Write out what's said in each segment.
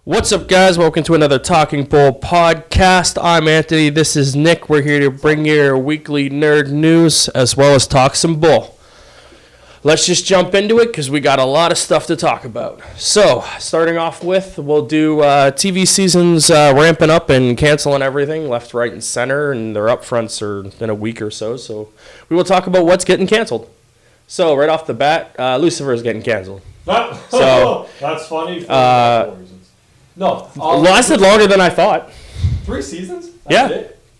What's up, guys? Welcome to another Talking Bull podcast. I'm Anthony. This is Nick. We're here to bring you your weekly nerd news as well as talk some bull. Let's just jump into it because we got a lot of stuff to talk about. So, starting off with, we'll do TV seasons ramping up and canceling everything left, right, and center, and their upfronts are in a week or so. So, we will talk about what's getting canceled. So, right off the bat, Lucifer is getting canceled. So that's funny for reasons. No. Lasted longer than I thought. 3 seasons?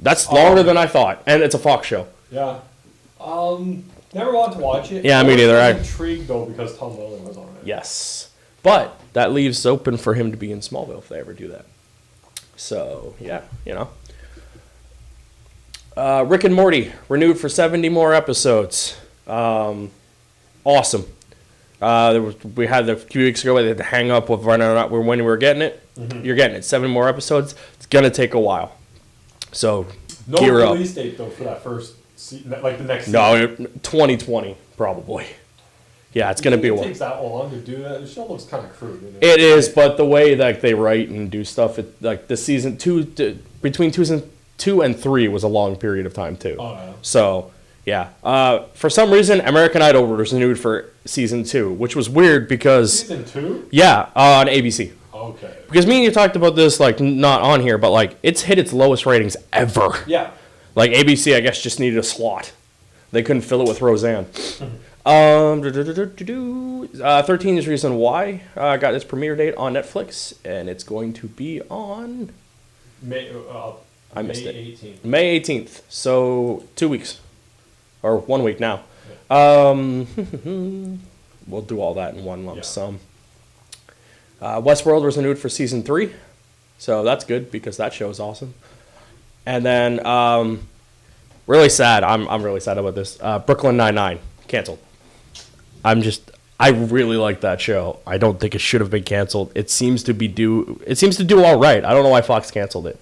That's longer than I thought. And it's a Fox show. Yeah. Never wanted to watch it. Yeah, me neither. I was intrigued, though, because Tom Welling was on it. Yes. But that leaves open for him to be in Smallville if they ever do that. So, yeah, you know. Rick and Morty, renewed for 70 more episodes. Awesome. We had a few weeks ago, we had to hang up with when we were getting it. Mm-hmm. You're getting it. 7 more episodes. It's going to take a while. So, no gear up. Release date, though, for that first like the next season. No, 2020, probably. Yeah, it's going to be a while. It takes that long to do that. The show looks kind of crude. It is, but the way that they write and do stuff, like the season 2, between season 2 and 3 was a long period of time, too. Oh, yeah. So, yeah. For some reason, American Idol was renewed for season 2, which was weird because... Season 2? Yeah, on ABC. Okay. Because me and you talked about this, like, not on here, but, like, it's hit its lowest ratings ever. Yeah. Like, ABC, I guess, just needed a slot. They couldn't fill it with Roseanne. 13 is Reason Why got its premiere date on Netflix, and it's going to be on... I missed it. 18th. May 18th, so 2 weeks. Or 1 week now. We'll do all that in one lump sum. Westworld was renewed for season 3, so that's good because that show is awesome. And then, really sad. I'm really sad about this. Brooklyn NineNine canceled. I really like that show. I don't think it should have been canceled. It seems to do all right. I don't know why Fox canceled it.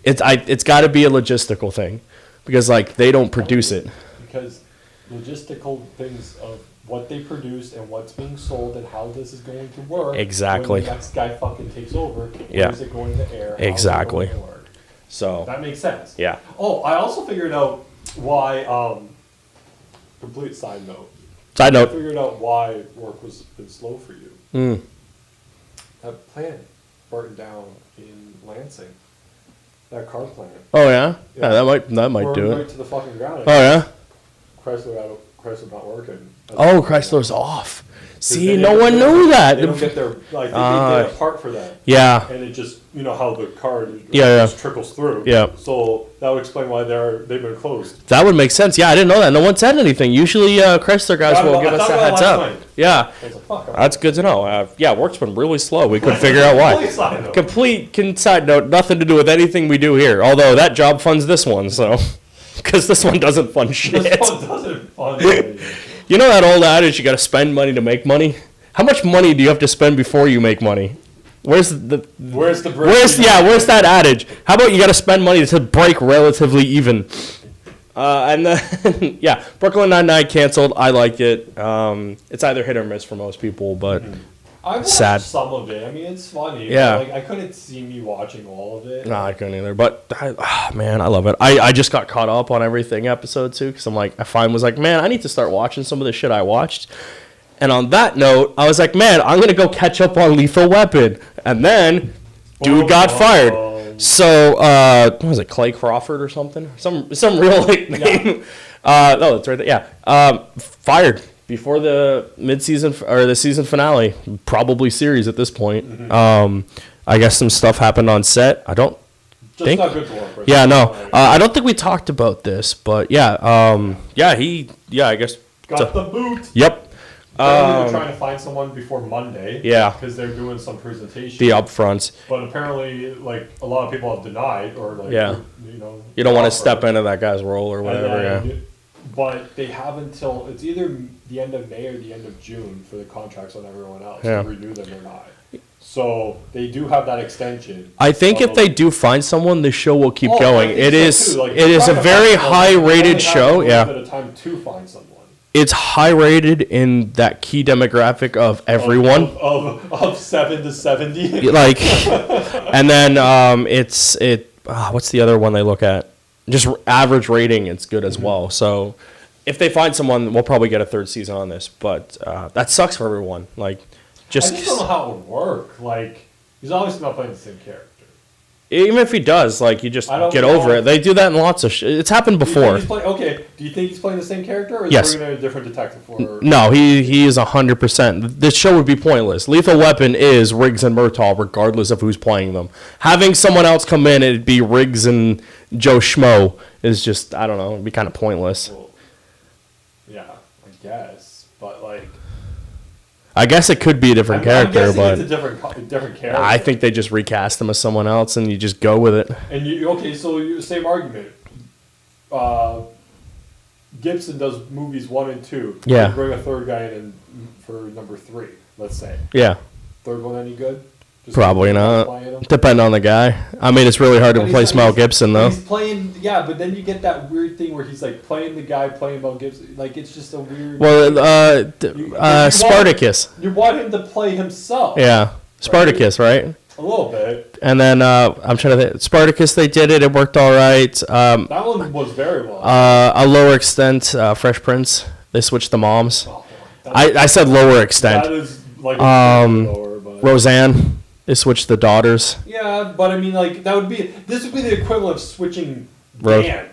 It's got to be a logistical thing because like they don't produce it. Because logistical things of what they produce and what's being sold and how this is going to work. Exactly. When the next guy fucking takes over, where is it going to air? Exactly. How is it going to work? So that makes sense. Yeah. Oh, I also figured out why. Complete side note. I figured out why work was been slow for you. That plant burnt down in Lansing. That car plant. Oh yeah. Yeah, that might do it. Right to the fucking ground. Oh yeah. Chrysler not working. Chrysler's off. See, no one knew that. They don't get their they get a part for that. Yeah. And it just how the car just trickles through. Yeah. So that would explain why they've been closed. That would make sense. Yeah, I didn't know that. No one said anything. Usually, Chrysler guys will give us a heads up. Yeah. That's good to know. Work's been really slow. We couldn't figure out why. Complete side note. Nothing to do with anything we do here. Although that job funds this one, so because this one doesn't fund shit. This one doesn't fund anything. You know that old adage, you got to spend money to make money? How much money do you have to spend before you make money? Where's that adage? How about you got to spend money to break relatively even? And then, Brooklyn Nine-Nine canceled. I like it. It's either hit or miss for most people, but I watched some of it. I mean, it's funny. Yeah. But, I couldn't see me watching all of it. No, I couldn't either. But, man, I love it. I just got caught up on everything episode 2 because I finally was like, man, I need to start watching some of the shit I watched. And on that note, I was like, man, I'm going to go catch up on Lethal Weapon. And then, dude got fired. So, what was it, Clay Crawford or something? Some real name. Yeah. No, that's right there. Yeah. Fired before the mid-season or the season finale, probably series at this point. Mm-hmm. I guess some stuff happened on set. I don't think. Not good to work with. Yeah, no. I don't think we talked about this, but I guess. Got the boot. Yep. They're trying to find someone before Monday. Yeah. Because they're doing some presentation. The upfronts. But apparently, a lot of people have denied or you don't want to step into that guy's role or whatever. But they have until it's either the end of May or the end of June for the contracts on everyone else to renew them or not. So they do have that extension. I think if they do find someone, the show will keep going. It is a very high rated show. A bit of time to find someone. it's high rated in that key demographic of everyone. Of 7 to 70. Like, and then what's the other one they look at? Just average rating, it's good as well. So if they find someone, we'll probably get a third season on this. But that sucks for everyone. Like, I just don't know how it would work. Like, he's obviously not playing the same character. Even if he does, like, you just get over it. They do that in lots of it's happened before. Do you think he's playing the same character, or is yes. he bringing in a different detective? No, he is 100%. This show would be pointless. Lethal Weapon is Riggs and Murtaugh, regardless of who's playing them. Having someone else come in, it'd be Riggs and Joe Schmo, is just, I don't know, it'd be kind of pointless. Well, yeah, I guess. But, like... I guess it could be a different character, but it's a different character. I think they just recast him as someone else, and you just go with it. And same argument. Gibson does movies 1 and 2. Yeah. You bring a third guy in for number 3, let's say. Yeah. Third one any good? Just probably not. Depend on the guy. I mean, it's really hard to replace Mel Gibson, though. He's playing, yeah, but then you get that weird thing where he's like playing the guy playing Mel Gibson. Like, it's just a weird. Well, Spartacus. You want him to play himself. Yeah, Spartacus, right? A little bit. And then I'm trying to think. Spartacus, they did it. It worked all right. That one was very well. A lower extent, Fresh Prince. They switched the moms. Oh, I said lower extent. That is like lower, but. Roseanne. They switched the daughters. Yeah, but I mean, like, this would be the equivalent of switching Dan,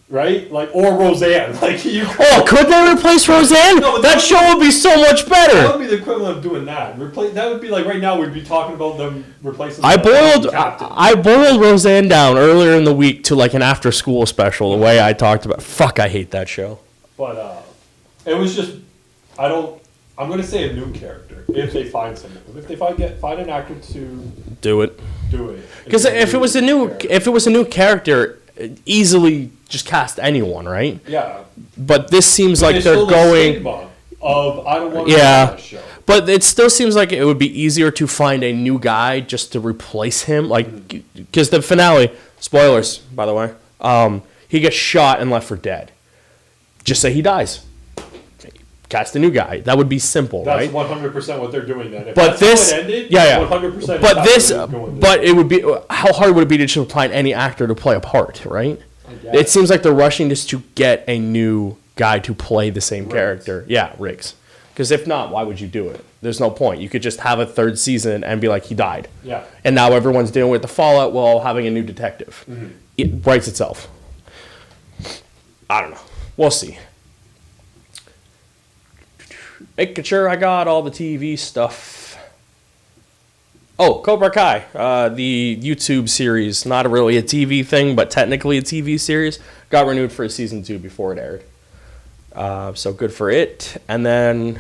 right? Like, or Roseanne. Like, could they replace Roseanne? No, that show would be so much better. That would be the equivalent of doing that. That would be like right now we'd be talking about them replacing. I boiled Roseanne down earlier in the week to like an after school special. The way I talked about, fuck, I hate that show. But it was just, I'm going to say a new character if they find someone. If they find an actor to do it. Because if it was a new character, easily just cast anyone, right? Yeah. But this seems like they're going. I don't want to that show. But it still seems like it would be easier to find a new guy just to replace him, like because the finale, spoilers by the way, he gets shot and left for dead. Just say he dies. Cast a new guy. That would be simple, right? That's 100% what they're doing then. If but that's how it ended, 100%. But it would be, how hard would it be to just find any actor to play a part, right? It seems like they're rushing just to get a new guy to play the same character. Yeah, Riggs. Because if not, why would you do it? There's no point. You could just have a third season and be like, he died. Yeah. And now everyone's dealing with the fallout while having a new detective. Mm-hmm. It writes itself. I don't know. We'll see. Making sure I got all the TV stuff. Oh, Cobra Kai, the YouTube series, not really a TV thing, but technically a TV series, got renewed for season 2 before it aired. So good for it. And then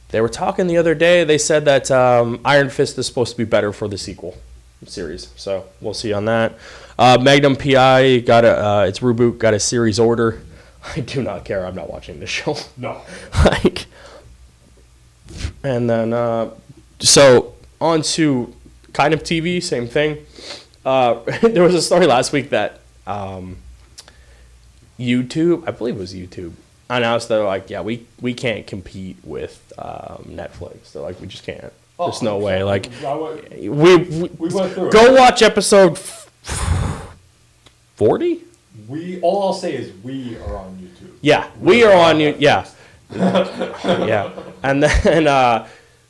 they were talking the other day. They said that Iron Fist is supposed to be better for the sequel series. So we'll see on that. Magnum PI got its reboot, got a series order. I do not care. I'm not watching this show. No. And then, so on to kind of TV, same thing. There was a story last week that YouTube, I believe it was YouTube, announced they're like, yeah, we can't compete with Netflix. They're like, we just can't. There's no way. Like, we went through go watch episode 40. All I'll say is we are on YouTube. Yeah, we are on YouTube. Yeah. Yeah. And then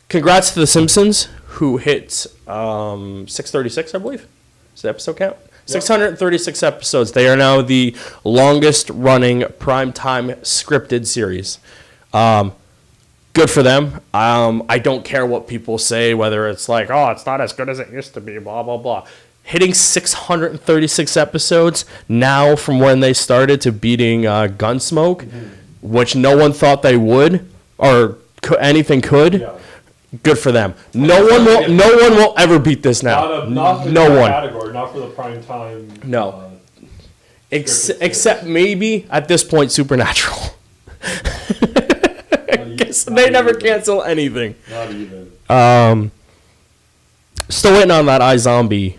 congrats to the Simpsons, who hit 636, I believe. Is the episode count? Yep. 636 episodes. They are now the longest running primetime scripted series. Good for them. I don't care what people say, whether it's like, oh, it's not as good as it used to be, blah, blah, blah. Hitting 636 episodes now from when they started to beating Gunsmoke, which no one thought they would, or anything could. Yeah. Good for them. No one will ever beat this now. Not no one. Category, not for the prime time. No. Except maybe at this point Supernatural. They never cancel anything. Not even. Still waiting on that iZombie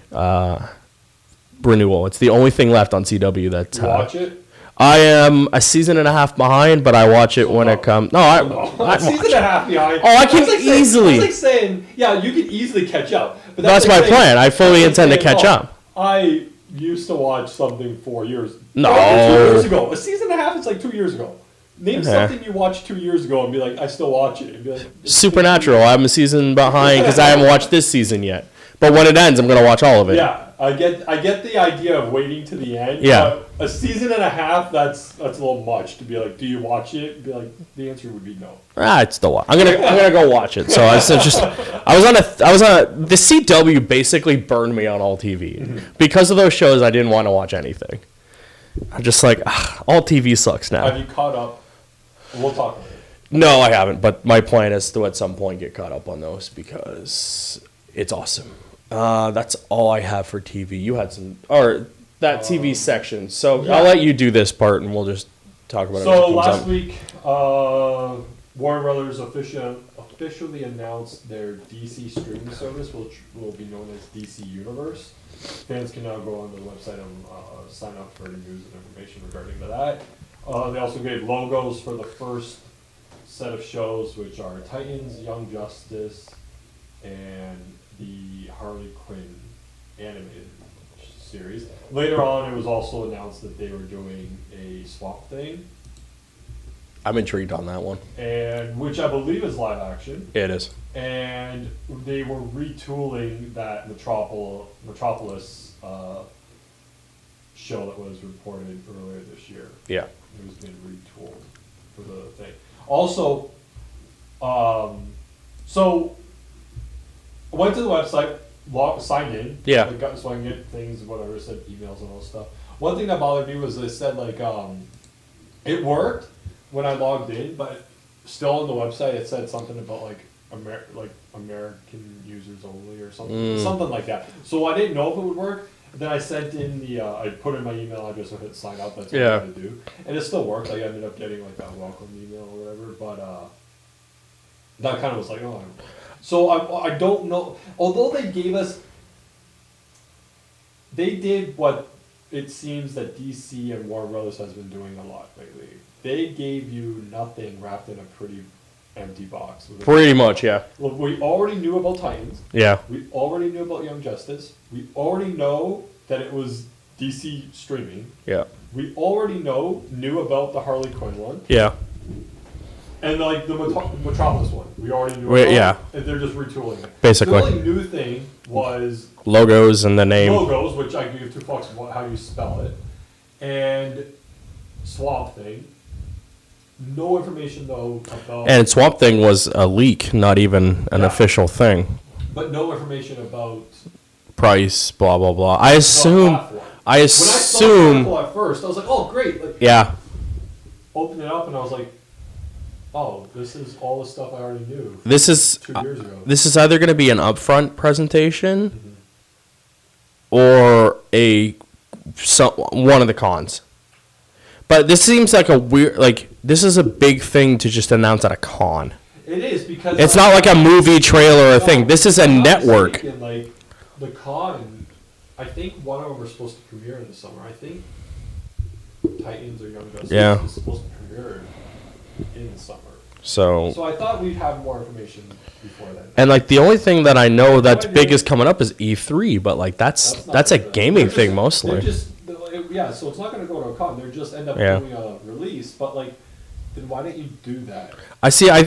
renewal. It's the only thing left on CW that. You watch it? I am a season and a half behind, but I watch it when it comes. No, a season and a half behind. Oh, I can easily. That's like saying, yeah, you can easily catch up. But that's my plan. I fully intend to catch up. I used to watch something 4 years. No. 2 years ago. A season and a half is like 2 years ago. Name something you watched 2 years ago and be like, I still watch it. And be like, Supernatural. I'm a season behind because I haven't watched this season yet. But when it ends, I'm gonna watch all of it. Yeah, I get the idea of waiting to the end. Yeah. But a season and a half, that's a little much to be like, do you watch it? Be like, the answer would be no. I'd still watch. I'm gonna go watch it. So I was on the CW basically burned me on all TV because of those shows. I didn't want to watch anything. I'm just like, all TV sucks now. Have you caught up? We'll talk about it. No, I haven't. But my plan is to at some point get caught up on those because it's awesome. That's all I have for TV. You had that TV section. So yeah. I'll let you do this part, and we'll just talk about it. So last week, Warner Brothers officially announced their DC streaming service, which will be known as DC Universe. Fans can now go on the website and sign up for news and information regarding that. They also gave logos for the first set of shows, which are Titans, Young Justice, and the Harley Quinn animated series. Later on, it was also announced that they were doing a Swamp Thing. I'm intrigued on that one. And which I believe is live action. It is. And they were retooling that Metropolis show that was reported earlier this year. Yeah. It was being retooled for the thing. Also, so I went to the website, signed in. Yeah. So I can get things, whatever, sent emails and all that stuff. One thing that bothered me was they said it worked when I logged in, but still on the website it said something about American users only or something like that. So I didn't know if it would work. Then I sent in I put in my email address and hit sign up. That's what I had to do, and it still worked. I ended up getting that welcome email or whatever, but that kind of was like, oh. So I don't know. Although they did what it seems that DC and Warner Brothers has been doing a lot lately. They gave you nothing wrapped in a pretty empty box. Pretty much, yeah. Look, we already knew about Titans. Yeah. We already knew about Young Justice. We already know that it was DC streaming. Yeah. We already knew about the Harley Quinn one. Yeah. And the Metropolis one. We already knew about yeah. And they're just retooling it. Basically. The only new thing was logos and the name. Logos, which I give 2 fucks how you spell it. And Swamp Thing. No information though about. And Swamp Thing was a leak, not even an official thing. But no information about price, blah blah blah. I assume. When I saw the article at first, I was like, "Oh, great!" Yeah. Opened it up and I was like, "Oh, this is all the stuff I already knew." This is 2 years ago. This is either going to be an upfront presentation, or one of the cons. But this seems like a weird, this is a big thing to just announce at a con. It is because it's not like a movie trailer or thing. This is a network. Thinking, the con, I think one of them are supposed to premiere in the summer. I think Titans or Young Justice is supposed to premiere in the summer. So I thought we'd have more information before then. And the only thing that I know that's big is coming up is E3, but that's a gaming thing mostly. So it's not going to go to a con. They're just end up doing a release, but then why didn't you do that? I see. We're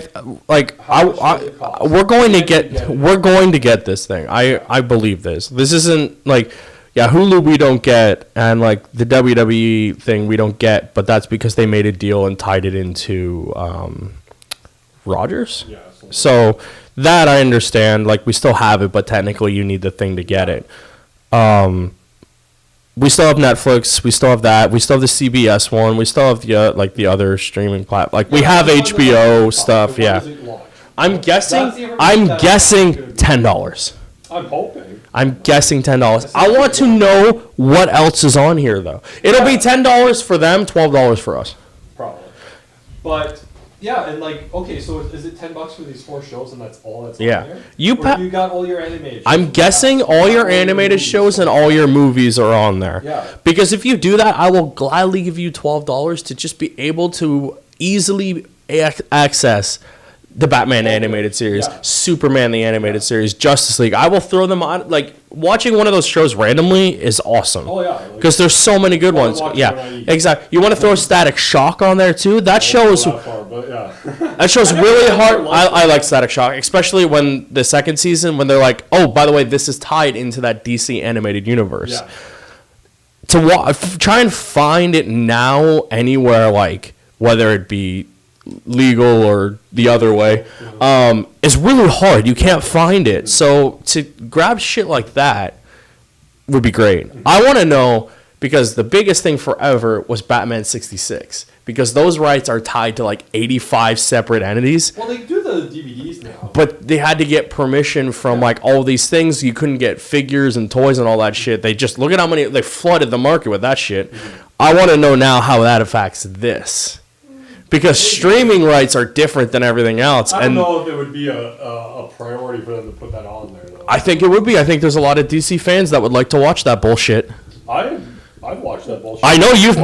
going to get this thing. I believe this. This isn't Hulu we don't get, and the WWE thing we don't get, but that's because they made a deal and tied it into Rogers. Yeah. So that I understand. We still have it, but technically you need the thing to get it. We still have Netflix. We still have that. We still have the CBS one. We still have the other streaming platform. We have HBO stuff. Yeah. I'm guessing $10. I'm hoping. I'm guessing $10. I want to know what else is on here though. It'll be $10 for them, $12 for us. Probably. But Yeah, and like, okay, so is it $10 for these 4 shows, and that's all that's Yeah. on there? You You got all your animated shows. I'm guessing all your animated shows and all your movies are on there. Yeah. Because if you do that, I will gladly give you $12 to just be able to easily access the Batman animated series, Yeah. Superman the animated series, Justice League. I will throw them on. Like, watching one of those shows randomly is awesome. Oh, yeah. Because there's so many good ones. watch Yeah, when I eat. exactly. You want to throw Static Shock on there too? That show is Not far, but yeah. that show's really hard. I like Static Shock, especially when the second season, when they're like, oh, by the way, this is tied into that DC animated universe. Yeah. To try and find it now anywhere, like, whether it be legal or the other way, is really hard. You can't find it. So to grab shit like that would be great. I want to know, because the biggest thing forever was Batman 66, because those rights are tied to like 85 separate entities. Well, they do the DVDs now. But they had to get permission from like all these things. You couldn't get figures and toys and all that shit. They just, look at how many, they flooded the market with that shit. I want to know now how that affects this. Because streaming rights are different than everything else. I don't know if it would be a priority for them to put that on there, though. I think it would be. I think there's a lot of DC fans that would like to watch that bullshit. I've watched that bullshit. I know you've...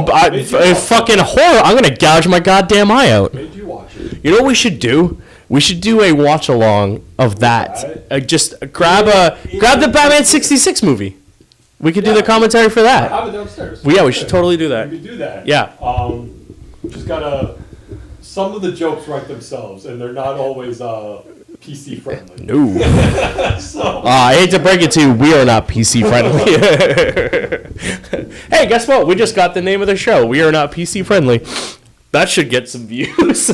fucking horror. I'm going to gouge my goddamn eye out. Made you watch it. You know what we should do? We should do a watch-along of that. Just grab the Batman 66 movie. We could do the commentary for I that. have it downstairs. Well, yeah, we should totally do that. We could do that. Yeah. Just gotta... Some of the jokes write themselves, and they're not always PC friendly. No. So... I hate to break it to you, we are not PC friendly. Hey, guess what? We just got the name of the show. We are not PC friendly. That should get some views.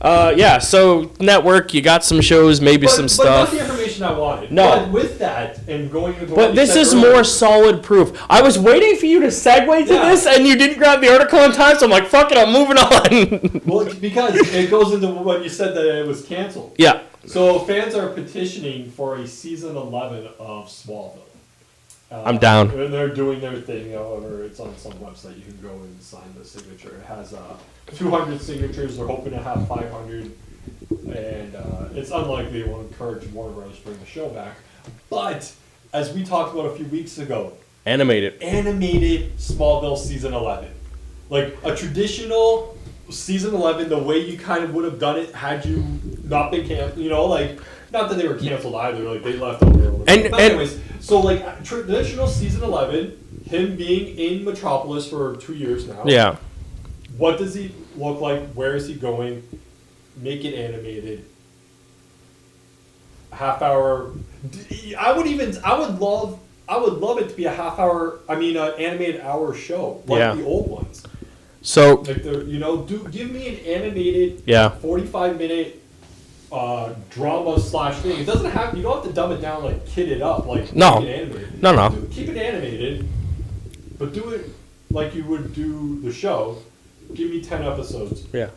Yeah, so network, you got some shows, maybe some But stuff. not the information I wanted. No. But with that, and going into But this is more solid proof. I was waiting for you to segue to this, and you didn't grab the article in time, so I'm like, fuck it, I'm moving on. Well, because it goes into when you said that it was canceled. Yeah. So fans are petitioning for a season 11 of Smallville. I'm down. And they're doing their thing. However, it's on some website. You can go and sign the signature. It has 200 signatures. They're hoping to have 500. And it's unlikely it will encourage Warner Brothers to bring the show back. But, as we talked about a few weeks ago, Animated Smallville season 11. Like a traditional season 11, the way you kind of would have done it had you not been canceled. You know, like, not that they were canceled either. Like, they left over a little bit. But anyways, so like traditional season 11, him being in Metropolis for 2 years now. Yeah. What does he look like? Where is he going? Make it animated. Half hour. I would love it to be a half hour. Animated hour show like the old ones. So, Like give me an animated 45-minute drama / thing. It doesn't have. You don't have to dumb it down, like kid it up, like No. make it animated. No. Keep it animated, but do it like you would do the show. Give me 10 episodes. yeah.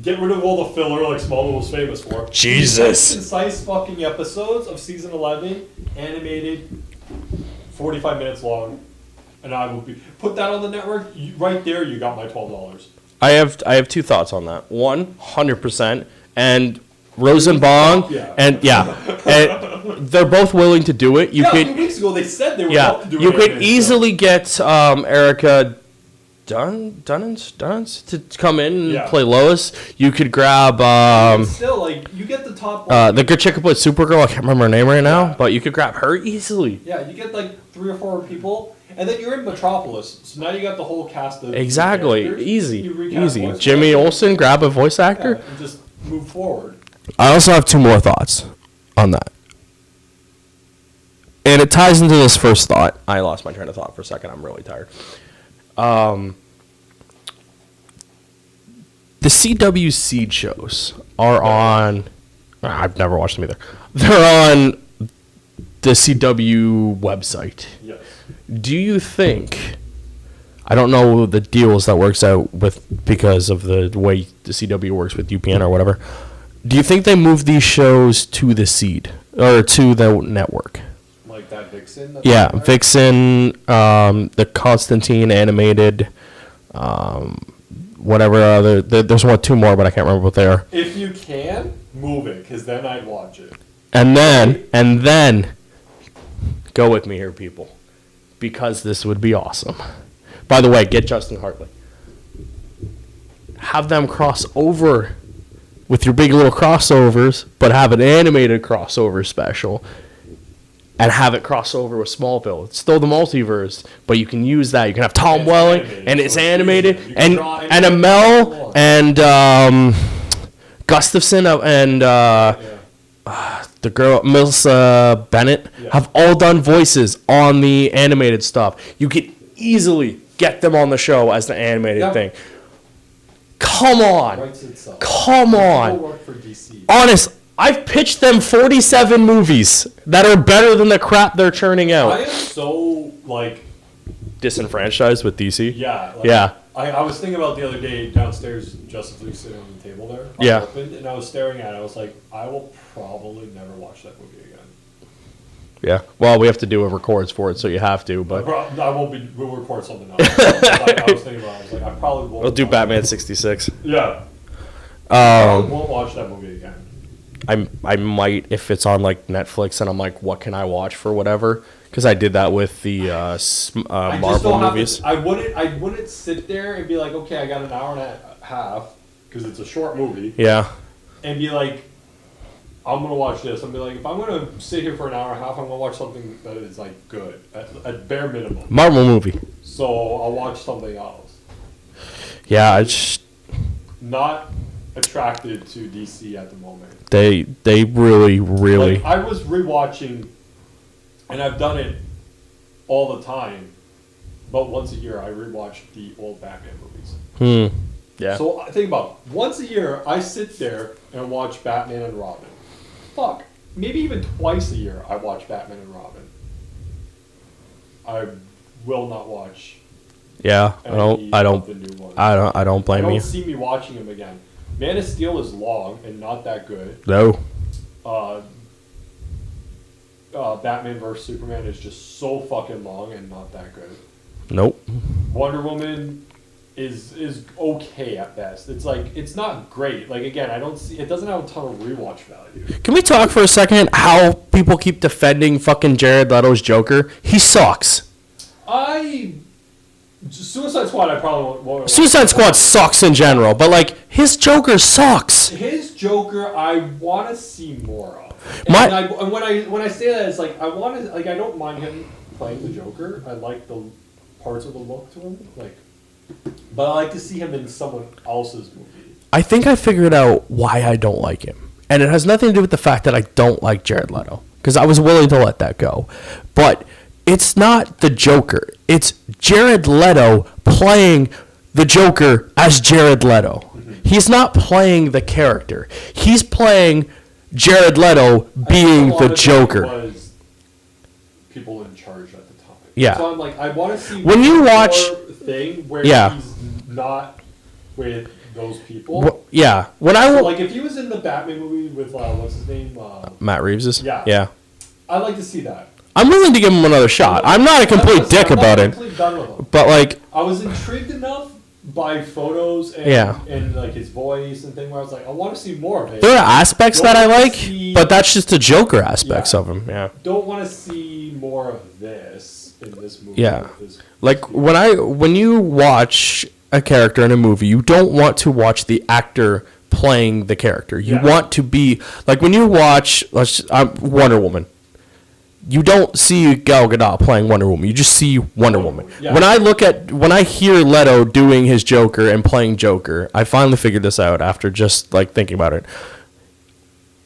Get rid of all the filler like Smallville was famous for. Jesus. Concise fucking episodes of season 11, animated, 45 minutes long, and I will be put that on the network. Right there, you got my $12. I have two thoughts on that. One, 100%, and Rosenbaum, and they're both willing to do it. A few weeks ago they said they were about to do it. You could easily get Erica Dunnins to come in and play Lois. You could grab still, like, you get the top the good chick who played Supergirl. I can't remember her name right now, but you could grab her easily. Yeah, you get like 3 or 4 people, and then you're in Metropolis, so now you got the whole cast of Easy. voice Jimmy Olsen, grab a voice actor, and just move forward. I also have 2 more thoughts on that. And it ties into this first thought. I lost my train of thought for a second. I'm really tired. The CW Seed shows are on... I've never watched them either. They're on the CW website. Yes. Do you think... I don't know the deals that works out with because of the way the CW works with UPN or whatever. Do you think they move these shows to the Seed or to the network? Like that Vixen? Yeah, Vixen, the Constantine animated, whatever other. There's two more, but I can't remember what they are. If you can, move it, because then I'd watch it. And then, go with me here, people, because this would be awesome. By the way, get Justin Hartley. Have them cross over with your big little crossovers, but have an animated crossover special. And have it cross over with Smallville. It's still the multiverse, but you can use that. You can have Tom Welling, and it's animated, and Amell, and Gustafson, and the girl, Milsa Bennett, have all done voices on the animated stuff. You could easily get them on the show as the animated thing. Come on. Come on. Honest. I've pitched them 47 movies that are better than the crap they're churning out. I am so, disenfranchised with DC. Yeah. Yeah. I was thinking about the other day downstairs, Justice League sitting on the table there. Yeah. Opened, and I was staring at it. I was like, I will probably never watch that movie again. Yeah. Well, we have to do a records for it, so you have to. But I won't be. We'll record something else. I was thinking about. I was like, I probably won't. We'll do Batman 66. Yeah. I won't watch that movie again. I might if it's on Netflix and I'm like, what can I watch for whatever? Because I did that with the Marvel movies. I wouldn't sit there and be like, okay, I got an hour and a half because it's a short movie. Yeah. And be like, I'm gonna watch this. And be like, if I'm gonna sit here for an hour and a half, I'm gonna watch something that is good at bare minimum. Marvel movie. So I'll watch something else. Yeah, I just not attracted to DC at the moment. They really. I was rewatching, and I've done it all the time, but once a year I rewatch the old Batman movies. Yeah. So think about it. Once a year I sit there and watch Batman and Robin. Fuck, maybe even twice a year I watch Batman and Robin. I will not watch. Yeah, I don't the new ones. I don't blame you. You don't see me watching them again. Man of Steel is long and not that good. No. Batman vs Superman is just so fucking long and not that good. Nope. Wonder Woman is okay at best. It's not great. Again, I don't see it doesn't have a ton of rewatch value. Can we talk for a second how people keep defending fucking Jared Leto's Joker? He sucks. Suicide Squad, I probably won't. Suicide Squad sucks in general, but his Joker sucks. His Joker, I want to see more of. And when I say that, it's I want to I don't mind him playing the Joker. I like the parts of the look to him, but I like to see him in someone else's movie. I think I figured out why I don't like him, and it has nothing to do with the fact that I don't like Jared Leto, because I was willing to let that go, but. It's not the Joker. It's Jared Leto playing the Joker as Jared Leto. Mm-hmm. He's not playing the character. He's playing Jared Leto being the Joker. Was people in charge at the time. Yeah. So I'm I want to see when you watch thing where he's not with those people. When if he was in the Batman movie with what's his name? Matt Reeves. Yeah. I'd like to see that. I'm willing to give him another shot. I'm not a complete dick about it. But I was intrigued enough by photos and his voice and thing where I was I want to see more of it. There are aspects that I like, but that's just the Joker aspects of him. Yeah. Don't want to see more of this in this movie. Yeah. When you watch a character in a movie, you don't want to watch the actor playing the character. You want to be when you watch Wonder Woman. You don't see Gal Gadot playing Wonder Woman. You just see Wonder Woman. Yeah. When I hear Leto doing his Joker and playing Joker, I finally figured this out after just thinking about it.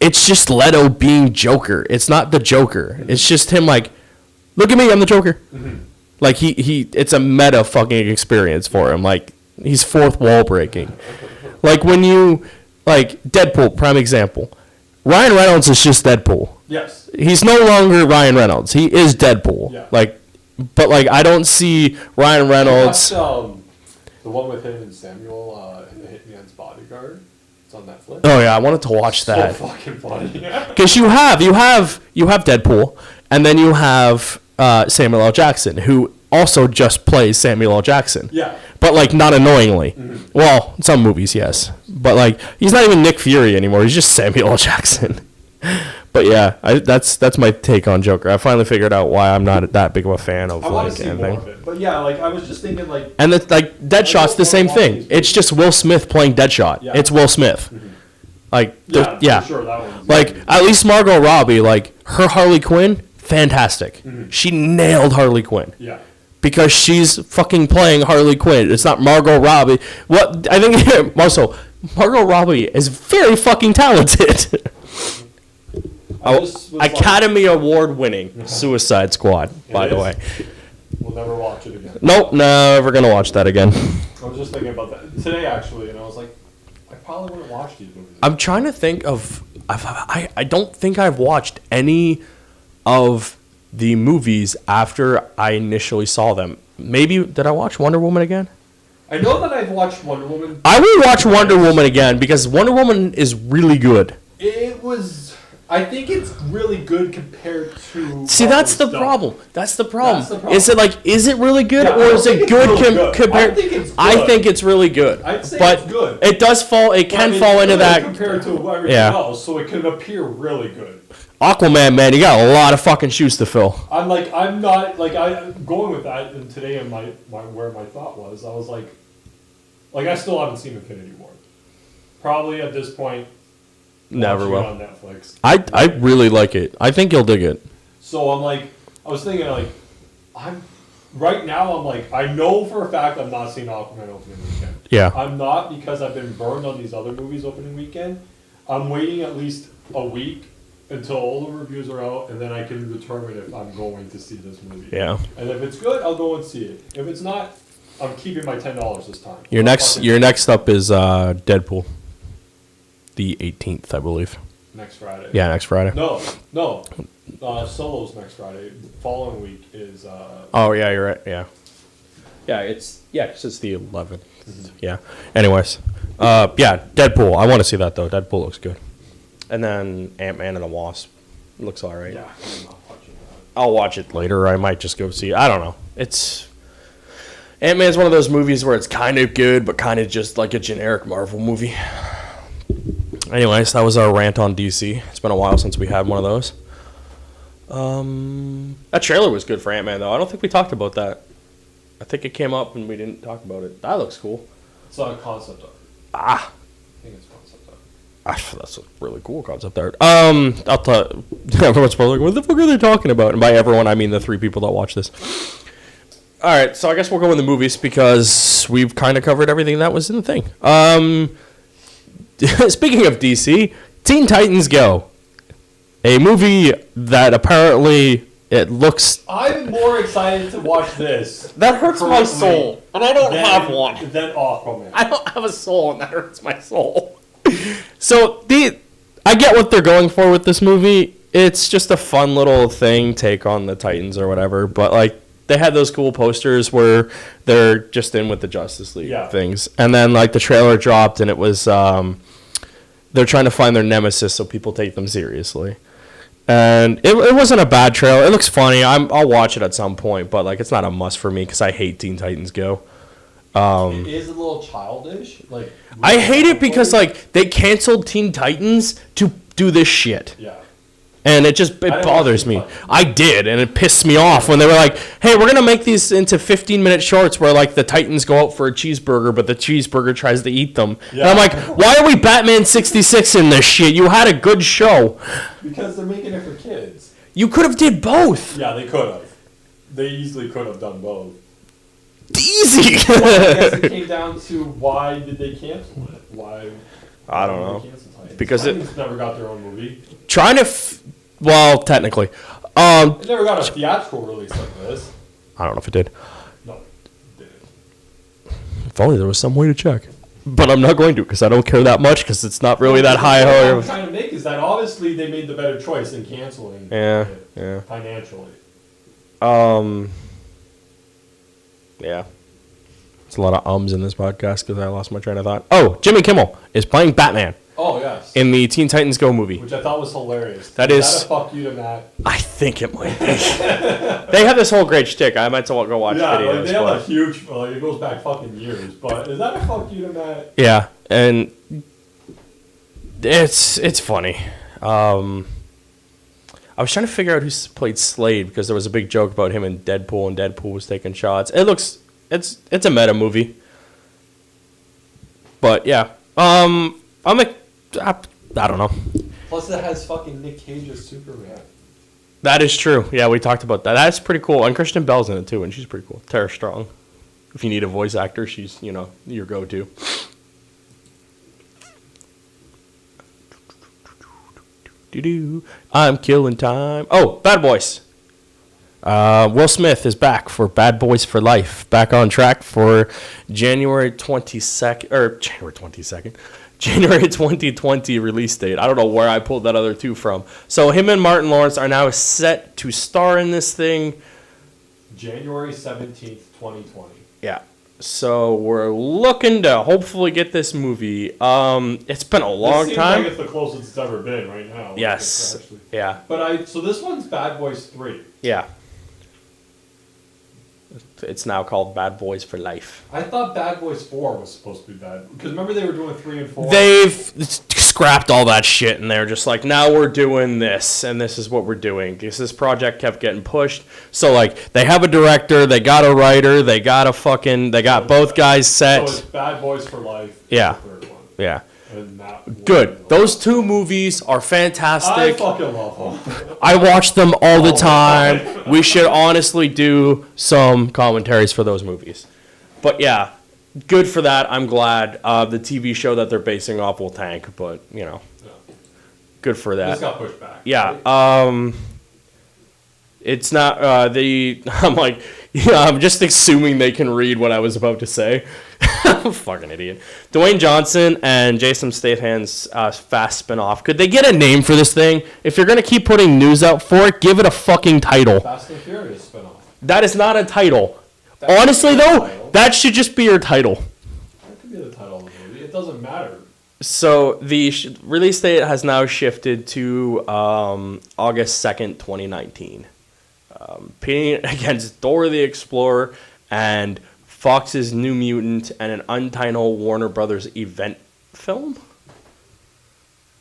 It's just Leto being Joker. It's not the Joker. Mm-hmm. It's just him look at me, I'm the Joker. Mm-hmm. It's a meta fucking experience for him. He's fourth wall breaking. When you Deadpool, prime example. Ryan Reynolds is just Deadpool. Yes. He's no longer Ryan Reynolds. He is Deadpool. Yeah. But I don't see Ryan Reynolds. Watched, the one with him and Samuel, the Hitman's Bodyguard. It's on Netflix. Oh yeah, I wanted to watch that. So fucking funny. Because you have Deadpool, and then you have Samuel L. Jackson, who also just plays Samuel L. Jackson. Yeah. But, like, not annoyingly. Well, in some movies, yes. But, like, he's not even Nick Fury anymore. He's just Samuel L. Jackson. But, yeah, that's my take on Joker. I finally figured out why I'm not that big of a fan of, I want like, to see more anything. of it. But, yeah, like, I was just thinking, like... And, like, Deadshot's the same thing. It's just Will Smith playing Deadshot. Yeah. It's Will Smith. Like, Yeah, for sure, that one. Like, at least Margot Robbie, like, her Harley Quinn, fantastic. She nailed Harley Quinn. Yeah. Because she's fucking playing Harley Quinn. It's not Margot Robbie. What I think also, Margot Robbie is very fucking talented. Academy Award winning Suicide Squad, by the way. We'll never watch it again. Nope, never gonna watch that again. I was just thinking about that today, actually, and I was like, I probably wouldn't watch these movies. I'm trying to think of. I don't think I've watched any of the movies after I initially saw them. Maybe did I watch Wonder Woman again? I know that I've watched Wonder Woman. I will watch Wonder Woman again because Wonder Woman is really good. It was. I think it's really good compared to. See, that's the problem. That's the problem. That's the problem. Is it like, is it really good, Yeah, or is it good really compared? I think it's good. I think it's really good. I'd say but it's good. It does fall. It But can it's fall into good that. compared to everything else, so it can appear really good. Aquaman, man, you got a lot of fucking shoes to fill. I'm not going with that. And today, in my where my thought was, I was like I still haven't seen Infinity War. Probably at this point. Never will. On Netflix. I really like it. I think you'll dig it. So I'm like, I was thinking like, right now I'm like, I know for a fact I'm not seeing Aquaman opening weekend. Yeah. I'm not because I've been burned on these other movies opening weekend. I'm waiting at least a week until all the reviews are out, and then I can determine if I'm going to see this movie. Yeah. And if it's good, I'll go and see it. If it's not, I'm keeping my $10 this time. Your next up is Deadpool. The 18th, I believe. Next Friday. Yeah, next Friday. No. Solo's next Friday. The following week is. Oh yeah, you're right. Yeah. Yeah, 'cause it's the 11th. Yeah. Anyways, yeah, Deadpool. I want to see that though. Deadpool looks good. And then Ant-Man and the Wasp looks alright. Yeah, I'm not watching that. I'll watch it later. I might just go see it. I don't know. It's Ant-Man's one of those movies where it's kind of good, but kind of just like a generic Marvel movie. Anyways, that was our rant on DC. It's been a while since we had one of those. That trailer was good for Ant-Man, though. I don't think we talked about that. I think it came up and we didn't talk about it. That looks cool. It's not a concept art. Ah. I think it's concept art. That's a really cool concept art. I'll tell everyone's probably like, what the fuck are they talking about? And by everyone, I mean the 3 people that watch this. All right, so I guess we'll go in the movies because we've kind of covered everything that was in the thing. Speaking of DC, Teen Titans Go. A movie that apparently it looks... I'm more excited to watch this. That hurts my soul. And I don't have one. Than Aquaman. I don't have a soul, and that hurts my soul. So, I get what they're going for with this movie. It's just a fun little thing, take on the Titans or whatever. But, like, they had those cool posters where they're just in with the Justice League things. And then, like, the trailer dropped, and it was... they're trying to find their nemesis so people take them seriously. And it wasn't a bad trailer. It looks funny. I'll watch it at some point, but like it's not a must for me because I hate Teen Titans Go. It is a little childish. Like I hate it because like they canceled Teen Titans to do this shit. Yeah. And it bothers me. I did, and it pissed me off when they were like, hey, we're going to make these into 15-minute shorts where, like, the Titans go out for a cheeseburger, but the cheeseburger tries to eat them. Yeah. And I'm like, why are we Batman 66 in this shit? You had a good show. Because they're making it for kids. You could have did both. Yeah, they could have. They easily could have done both. Easy. Well, I guess it came down to why did they cancel it? Why? I don't know. Because Titans never got their own movie. Trying to... well, technically. It never got a theatrical release like this. I don't know if it did. No, it didn't. If only there was some way to check. But I'm not going to because I don't care that much because it's not really that high. What I'm trying to make is that obviously they made the better choice in canceling it financially. Yeah. It's a lot of ums in this podcast because I lost my train of thought. Oh, Jimmy Kimmel is playing Batman. Oh, yes. in the Teen Titans Go movie. Which I thought was hilarious. That is a fuck you to Matt? I think it might be. They have this whole great shtick. I might go watch videos. Like they have a huge, it goes back fucking years. But is that a fuck you to Matt? Yeah, and it's funny. I was trying to figure out who played Slade because there was a big joke about him in Deadpool, and Deadpool was taking shots. It's a meta movie. But yeah, I don't know. Plus, it has fucking Nick Cage as Superman. That is true. Yeah, we talked about that. That's pretty cool. And Kristen Bell's in it too, and she's pretty cool. Tara Strong. If you need a voice actor, she's your go-to. I'm killing time. Oh, Bad Boys. Will Smith is back for Bad Boys for Life. Back on track for January 2020 release date. I don't know where I pulled that other two from. So him and Martin Lawrence are now set to star in this thing. January 17th, 2020. Yeah. So we're looking to hopefully get this movie. It's been a long time. Like it's the closest it's ever been right now. Yes. Yeah. But so this one's Bad Boys 3. Yeah. It's now called Bad Boys for Life. I thought Bad Boys 4 was supposed to be bad. Because remember they were doing 3 and 4? They've scrapped all that shit, and they're just like, now we're doing this, and this is what we're doing. Because this project kept getting pushed. So, like, they have a director, they got a writer, they got both guys set. So it's Bad Boys for Life. Yeah. The third one. Yeah. And good. Those two movies are fantastic. I fucking love them. I watch them all the time. We should honestly do some commentaries for those movies. But yeah, good for that. I'm glad. The TV show that they're basing off will tank, but good for that. This got pushed back. Yeah. Right? It's not I'm like, I'm just assuming they can read what I was about to say. Fucking idiot. Dwayne Johnson and Jason Statham's Fast spinoff. Could they get a name for this thing? If you're gonna keep putting news out for it, give it a fucking title. Fast and Furious spinoff. That is not a title. Honestly, though, that should just be your title. That could be the title of the movie. It doesn't matter. So the release date has now shifted to August 2nd, 2019. Pitting against Dora the Explorer and Fox's New Mutant and an untitled Warner Brothers event film.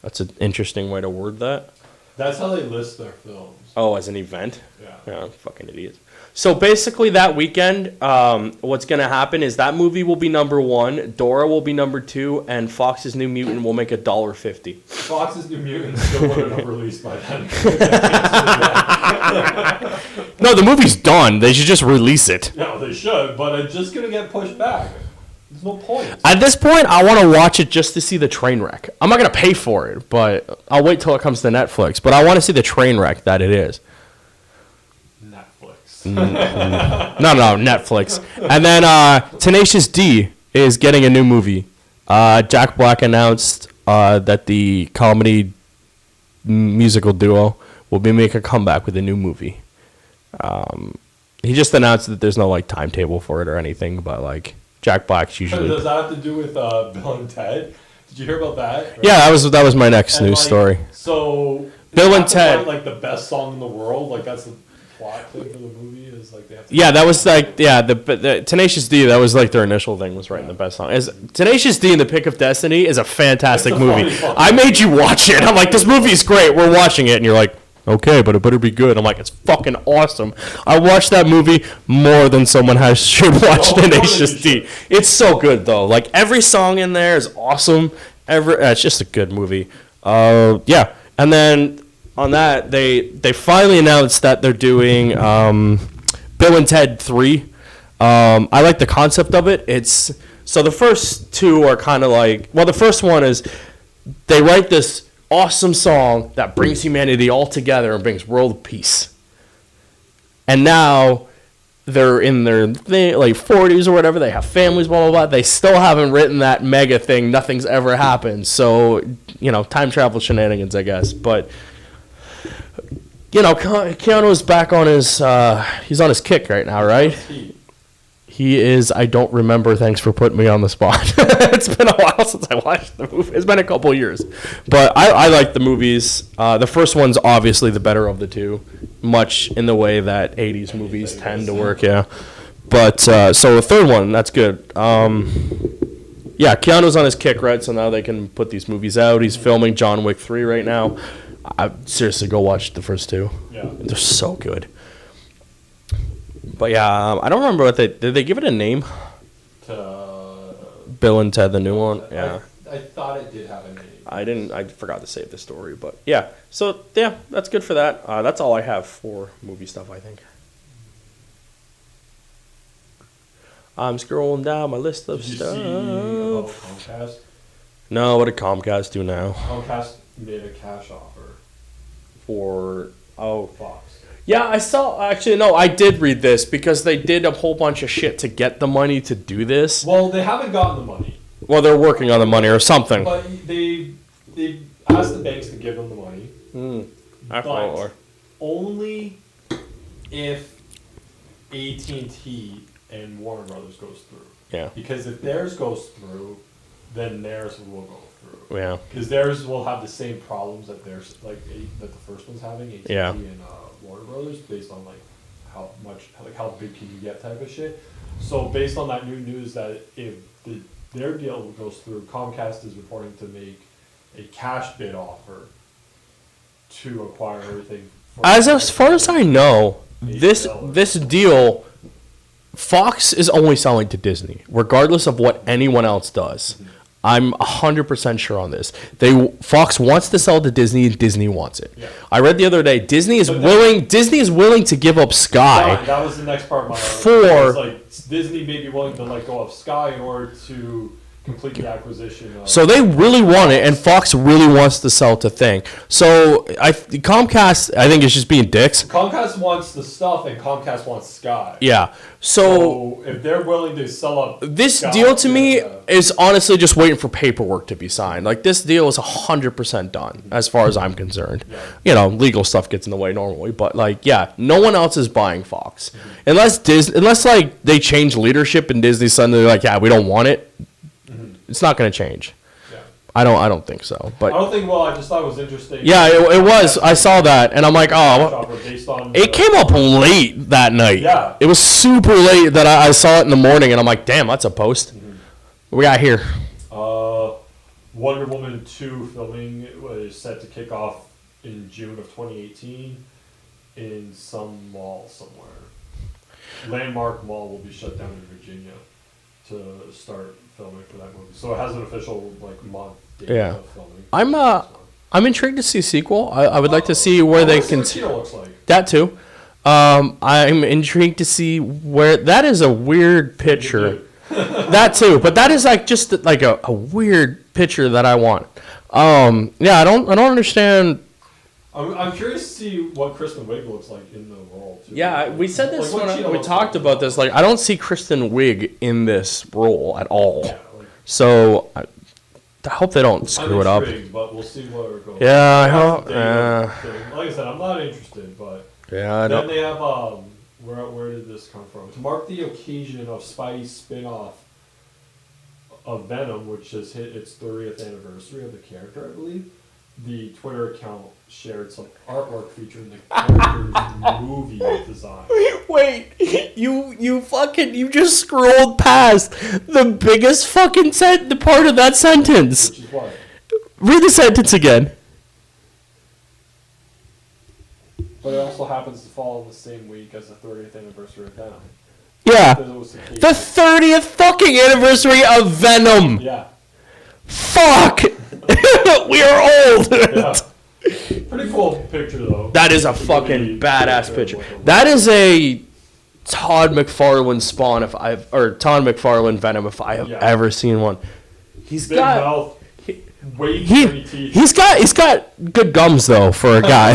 That's an interesting way to word that. That's how they list their films. Oh, as an event? Yeah. Fucking idiots. So basically that weekend, what's going to happen is that movie will be number 1, Dora will be number 2, and Fox's New Mutant will make $1.50. Fox's New Mutant still wouldn't have released by then. No, the movie's done. They should just release it. No, they should, but it's just going to get pushed back. There's no point. At this point, I want to watch it just to see the train wreck. I'm not going to pay for it, but I'll wait till it comes to Netflix. But I want to see the train wreck that it is. Netflix. No, Netflix. And then Tenacious D is getting a new movie. Jack Black announced that the comedy musical duo will be making a comeback with a new movie. He just announced that there's no like timetable for it or anything, but like Jack Black's usually. Does that have to do with Bill and Ted? Did you hear about that? Yeah, that was my next news story. So Bill and Ted, like the best song in the world. Like that's the plot thing for the movie is like they have to. Yeah, that was like the Tenacious D. That was like their initial thing was writing the best song. Tenacious D and the Pick of Destiny is a fantastic movie. I made you watch it. I'm like, this movie is great. We're watching it, and you're like, okay, but it better be good. I'm like, it's fucking awesome. I watched that movie more than someone should watch Tenacious D. It's so good though. Like every song in there is awesome. It's just a good movie. Yeah, and then on that they finally announced that they're doing Bill and Ted 3. I like the concept of it. So the first two are kind of like, well, the first one is they write this awesome song that brings humanity all together and brings world peace. And now they're in their like 40s or whatever. They have families, blah, blah, blah. They still haven't written that mega thing. Nothing's ever happened. So, time travel shenanigans, I guess. But, Keanu's back on his, he's on his kick right now, right? He is. I don't remember. Thanks for putting me on the spot. It's been a while since I watched the movie. It's been a couple years, but I like the movies. The first one's obviously the better of the two, much in the way that '80s movies tend to work. Yeah, but so the third one, that's good. Yeah, Keanu's on his kick, right? So now they can put these movies out. He's filming John Wick 3 right now. I seriously go watch the first two. Yeah. They're so good. But yeah, I don't remember what did they give it a name? Bill and Ted, the new one. Yeah. I thought it did have a name. I forgot to save the story, but yeah. So yeah, that's good for that. That's all I have for movie stuff, I think. I'm scrolling down my list of Did you stuff. see about Comcast? No, what did Comcast do now? Comcast made a cash offer For Fox. Yeah, I saw. Actually, no, I did read this because they did a whole bunch of shit to get the money to do this. Well, they haven't gotten the money. Well, they're working on the money or something. But they asked the banks to give them the money. But only if AT&T and Warner Brothers goes through. Yeah. Because if theirs goes through, then theirs will go through. Yeah. Because theirs will have the same problems that theirs that the first one's having, AT&T and Warner Brothers, based on how big can you get type of shit. So based on that new news that if their deal goes through, Comcast is reporting to make a cash bid offer to acquire everything. As far as I know, this deal, Fox is only selling to Disney, regardless of what anyone else does. Mm-hmm. I'm 100% sure on this. Fox wants to sell to Disney, and Disney wants it. Yeah. I read the other day Disney is willing to give up Sky. That was the next part of my Disney may be willing to let go of Sky in order to complete the acquisition. So they really want it, and Fox really wants to sell to Thing. So Comcast, I think, is just being dicks. Comcast wants the stuff, and Comcast wants Sky. Yeah. So if they're willing to sell up this Sky, deal to me is honestly just waiting for paperwork to be signed. Like, this deal is 100% done as far as I'm concerned. Yeah. You know, legal stuff gets in the way normally, but no one else is buying Fox unless they change leadership in Disney. Suddenly, yeah, we don't want it. It's not going to change. Yeah. I don't think so. But I don't think. Well, I just thought it was interesting. Yeah, it was. I saw that, and I'm like, it came up late that night. Yeah. It was super late that I saw it in the morning, and I'm like, damn, that's a post. Mm-hmm. What we got here? Wonder Woman 2 filming was set to kick off in June of 2018 in some mall somewhere. Landmark Mall will be shut down in Virginia to start filming for that movie. So it has an official month date of filming. I'm intrigued to see a sequel. I would like to see where they can. See what Tina looks like. That too. I'm intrigued to see where that is a weird picture. That too, but that is just a weird picture that I want. Yeah, I don't understand. I'm curious to see what Kristen Wiig looks like in the role too. Yeah, we said this when we talked about this. I don't see Kristen Wiig in this role at all. Yeah, so I hope they don't screw it up. But we'll see where it goes. Yeah, I hope. Like I said, I'm not interested, but yeah. Then they have where did this come from? To mark the occasion of Spidey's spin-off of Venom, which has hit its 30th anniversary of the character, I believe. The Twitter account shared some artwork featuring the character's movie design. Wait, you just scrolled past the biggest fucking the part of that sentence. Which is what? Read the sentence again. But it also happens to fall in the same week as the 30th anniversary of Venom. Yeah. The 30th fucking anniversary of Venom. Yeah. Fuck! We are old! Yeah. Pretty cool picture, though. That is a fucking badass picture. That is a Todd McFarlane Spawn Todd McFarlane Venom if I have ever seen one. He's big got mouth, way too many teeth. He's got good gums though for a guy.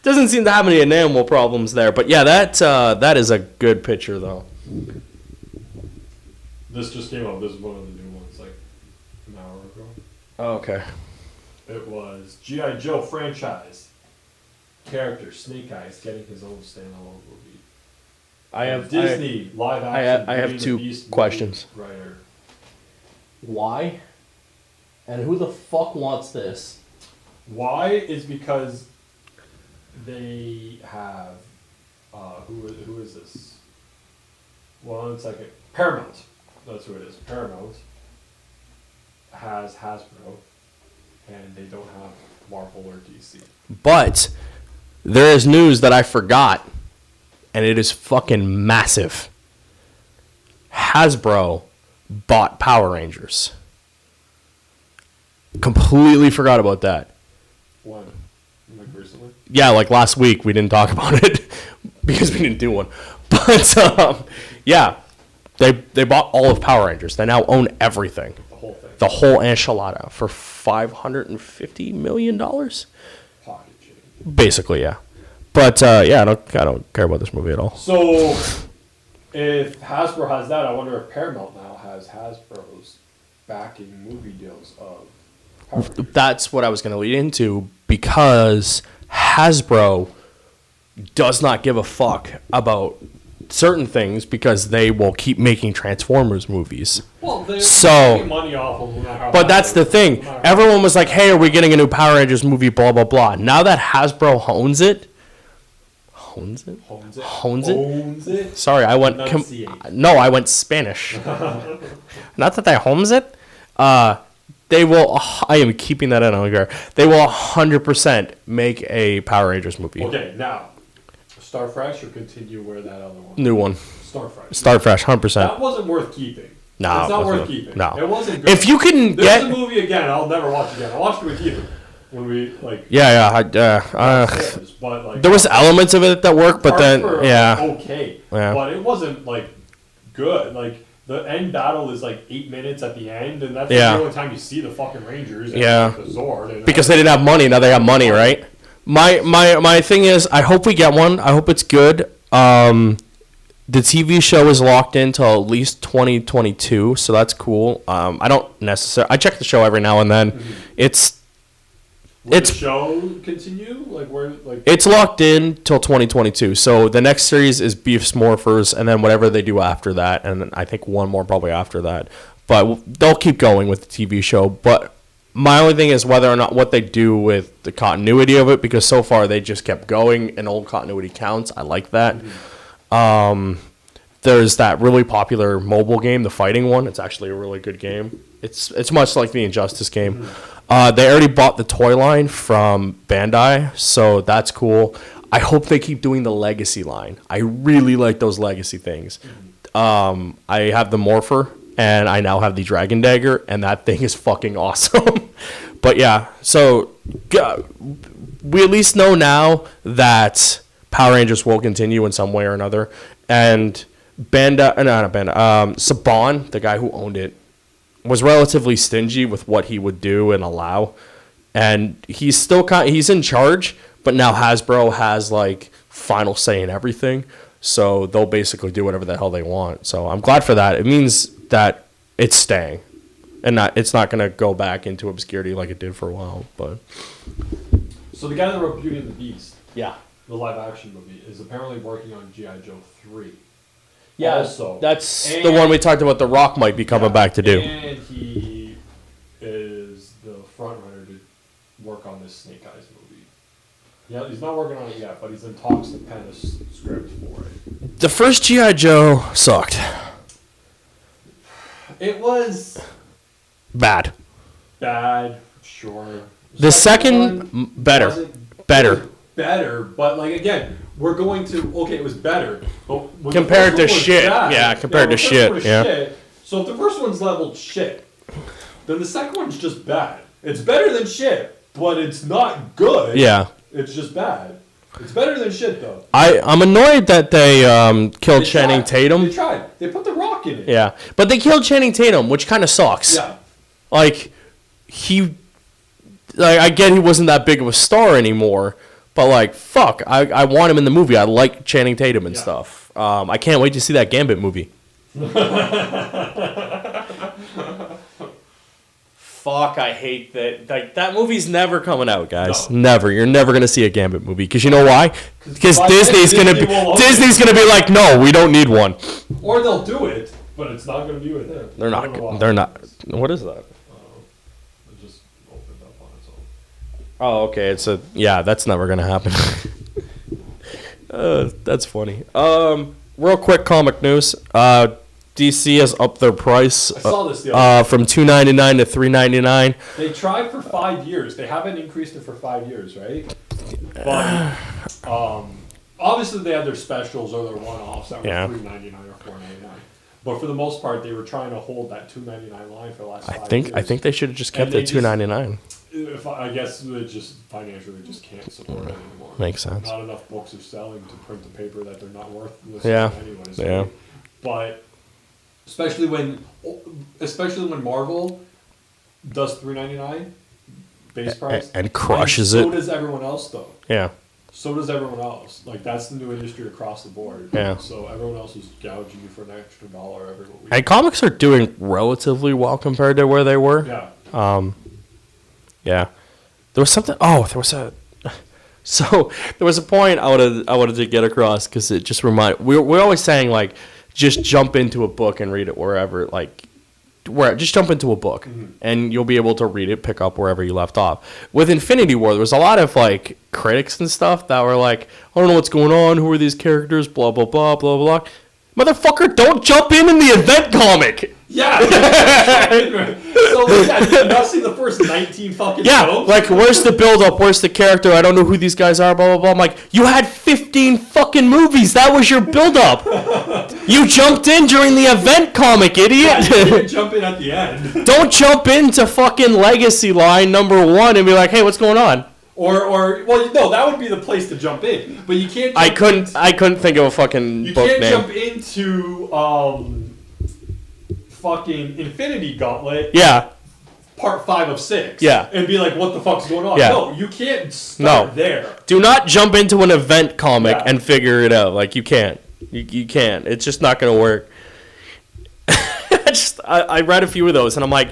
Doesn't seem to have any enamel problems there, but yeah, that is a good picture though. This just came up. This is one of the new ones, an hour ago. Oh, okay. It was G.I. Joe franchise character Snake Eyes getting his own standalone movie. I have Disney live action. I have Beauty and the two Beast questions. movie writer. Why? And who the fuck wants this? Why is because they have who is this? 1 second. Paramount. That's who it is. Paramount has Hasbro, and they don't have Marvel or DC. But there is news that I forgot, and it is fucking massive. Hasbro bought Power Rangers. Completely forgot about that. When? Like recently? Yeah, like last week we didn't talk about it because we didn't do one. But yeah, they bought all of Power Rangers. They now own everything. The whole thing. The whole enchilada for $550 million. Pocket change. Basically, yeah. But yeah, I don't care about this movie at all. So, if Hasbro has that, I wonder if Paramount now has Hasbro's backing movie deals of Power Rangers. That's what I was going to lead into, because Hasbro does not give a fuck about certain things because they will keep making Transformers movies. Well, they So- make money off of them. No matter how But that's the bad it is, thing. no matter how- Everyone was like, hey, are we getting a new Power Rangers movie, blah, blah, blah. Now that Hasbro owns it? Owns it? Owns it. Owns it? Owns it. Sorry, I went... Enunciate. No, I went Spanish. Not that they homes it. They will... I am keeping that in. I don't care. They will 100% make a Power Rangers movie. Okay, now, Starfresh or continue where that other one? New one. Starfresh. Start fresh, 100%. That wasn't worth keeping. No, it's it not wasn't. worth keeping. No. It wasn't good. If you can There's get... a movie again, I'll never watch again. I watched it with you when we, like... Yeah. but, like... There was elements of it that worked, but then... parts were, Yeah. okay. Yeah. But it wasn't, like, good. Like, the end battle is, like, 8 minutes at the end, and that's Yeah. the only time you see the fucking Rangers and Yeah. like, the Zord. And Because they didn't have money, now they have money, right? My thing is, I hope we get one. I hope it's good. The TV show is locked in till at least 2022, so that's cool. I don't necessarily... I check the show every now and then. Mm-hmm. Will It's the show continue? Like, where... Like, It's locked in till 2022. So the next series is Beef Smorfers, and then whatever they do after that, and then I think one more probably after that. But they'll keep going with the TV show. But my only thing is whether or not what they do with the continuity of it, because so far they just kept going, and old continuity counts. I like that. There's that really popular mobile game, the fighting one. It's actually a really good game. It's much like the Injustice game. They already bought the toy line from Bandai, so that's cool. I hope they keep doing the Legacy line. I really like those Legacy things. I have the Morpher, and I now have the Dragon Dagger, and that thing is fucking awesome. But yeah, so we at least know now that Power Rangers will continue in some way or another. And Saban, the guy who owned it, was relatively stingy with what he would do and allow. And he's still he's in charge, but now Hasbro has like final say in everything. So they'll basically do whatever the hell they want. So I'm glad for that. It means that it's staying, and it's not going to go back into obscurity like it did for a while. But so the guy that wrote Beauty and the Beast, yeah, the live-action movie, is apparently working on G.I. Joe 3. yeah, Also, that's the one we talked about. The Rock might be coming back to do. And he is the front runner to work on this Snake Eyes movie. Yeah, he's not working on it yet, but he's in talks to pen a script for it. The first G.I. Joe sucked. It was Bad. bad, sure. The second, better. wasn't- Better. it was better, but like again, we're going to okay. It was better, but when the Compared first to one was shit. bad- Yeah, compared the to first shit, one was yeah. shit. So if the first one's leveled shit, then the second one's just bad. It's better than shit, but it's not good. Yeah. It's just bad. It's better than shit though. I'm annoyed that they killed They Channing tried. Tatum. They tried. They put the Rock in it. Yeah, but they killed Channing Tatum, which kind of sucks. Yeah. Like I get he wasn't that big of a star anymore, but like fuck, I want him in the movie. I like Channing Tatum and Yeah. stuff. I can't wait to see that Gambit movie. fuck, I hate that. Like, that movie's never coming out, guys. No. Never. You're never gonna see a Gambit movie because you know why? Because by Disney's then, gonna be Disney will like, no, we don't need one. Or they'll do it, but it's not going to be with them. They're not. They're not. What is that? It just opened up on its own. Oh, okay. That's never gonna happen. That's funny. Real quick comic news. DC has upped their price I saw this the other day. from $2.99 to $3.99. They tried for 5 years. They haven't increased it for 5 years, right? But obviously they had their specials or their one-offs that were $3.99 or $4.99. But for the most part, they were trying to hold that $2.99 line for the last 5 years. I think they should have just kept it $2.99. I guess it just financially just can't support it anymore. Makes sense. Not enough books are selling to print the paper that they're not worth anyways. Yeah. Right? But especially when Marvel does $3.99 base price and crushes and it. So does everyone else, though. Yeah. So does everyone else. Like, that's the new industry across the board. Yeah. So everyone else is gouging you for an extra $1 every week. And comics are doing relatively well compared to where they were. Yeah. Yeah. There was something. Oh, there was a. So there was a point I wanted to get across because it just reminded. We're always saying like, just jump into a book and read it wherever just jump into a book and you'll be able to read it, pick up wherever you left off. With Infinity War, there was a lot of like critics and stuff that were like, I don't know what's going on. Who are these characters? Blah blah blah blah blah. Motherfucker, don't jump in the event comic. Yeah. So did you not see the first 19 fucking films? Like, where's the build-up? Where's the character? I don't know who these guys are, blah, blah, blah. I'm like, you had 15 fucking movies. That was your build-up. You jumped in during the event comic, idiot. Yeah, you didn't jump in at the end. Don't jump into fucking Legacy line #1 and be like, hey, what's going on? Well, no, that would be the place to jump in. But you can't I couldn't think of a fucking book name. You can't jump into fucking Infinity Gauntlet. Yeah. Part 5 of 6. Yeah. And be like, what the fuck's going on? Yeah. No, you can't start there. Do Do not jump into an event comic and figure it out. Like, you can't. You can't. It's just not going to work. I read a few of those, and I'm like...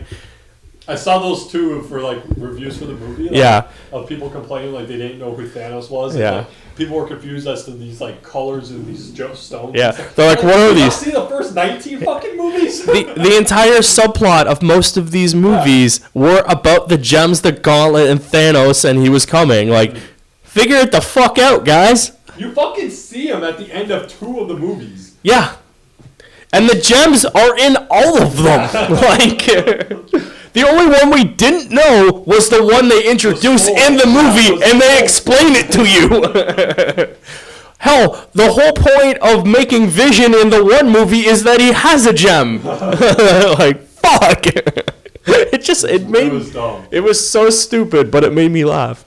I saw those too for like reviews for the movie. Like, of people complaining like they didn't know who Thanos was. And, like, people were confused as to these like colors and these stones. Yeah, they're like, what are these? See the first 19 fucking movies. The entire subplot of most of these movies were about the gems, the gauntlet, and Thanos, and he was coming. Like, figure it the fuck out, guys. You fucking see him at the end of 2 of the movies. Yeah, and the gems are in all of them. Like. The only one we didn't know was the one they introduced in the movie, and they explain it to you. Hell, the whole point of making Vision in the one movie is that he has a gem. Like, fuck. It was so stupid, but it made me laugh.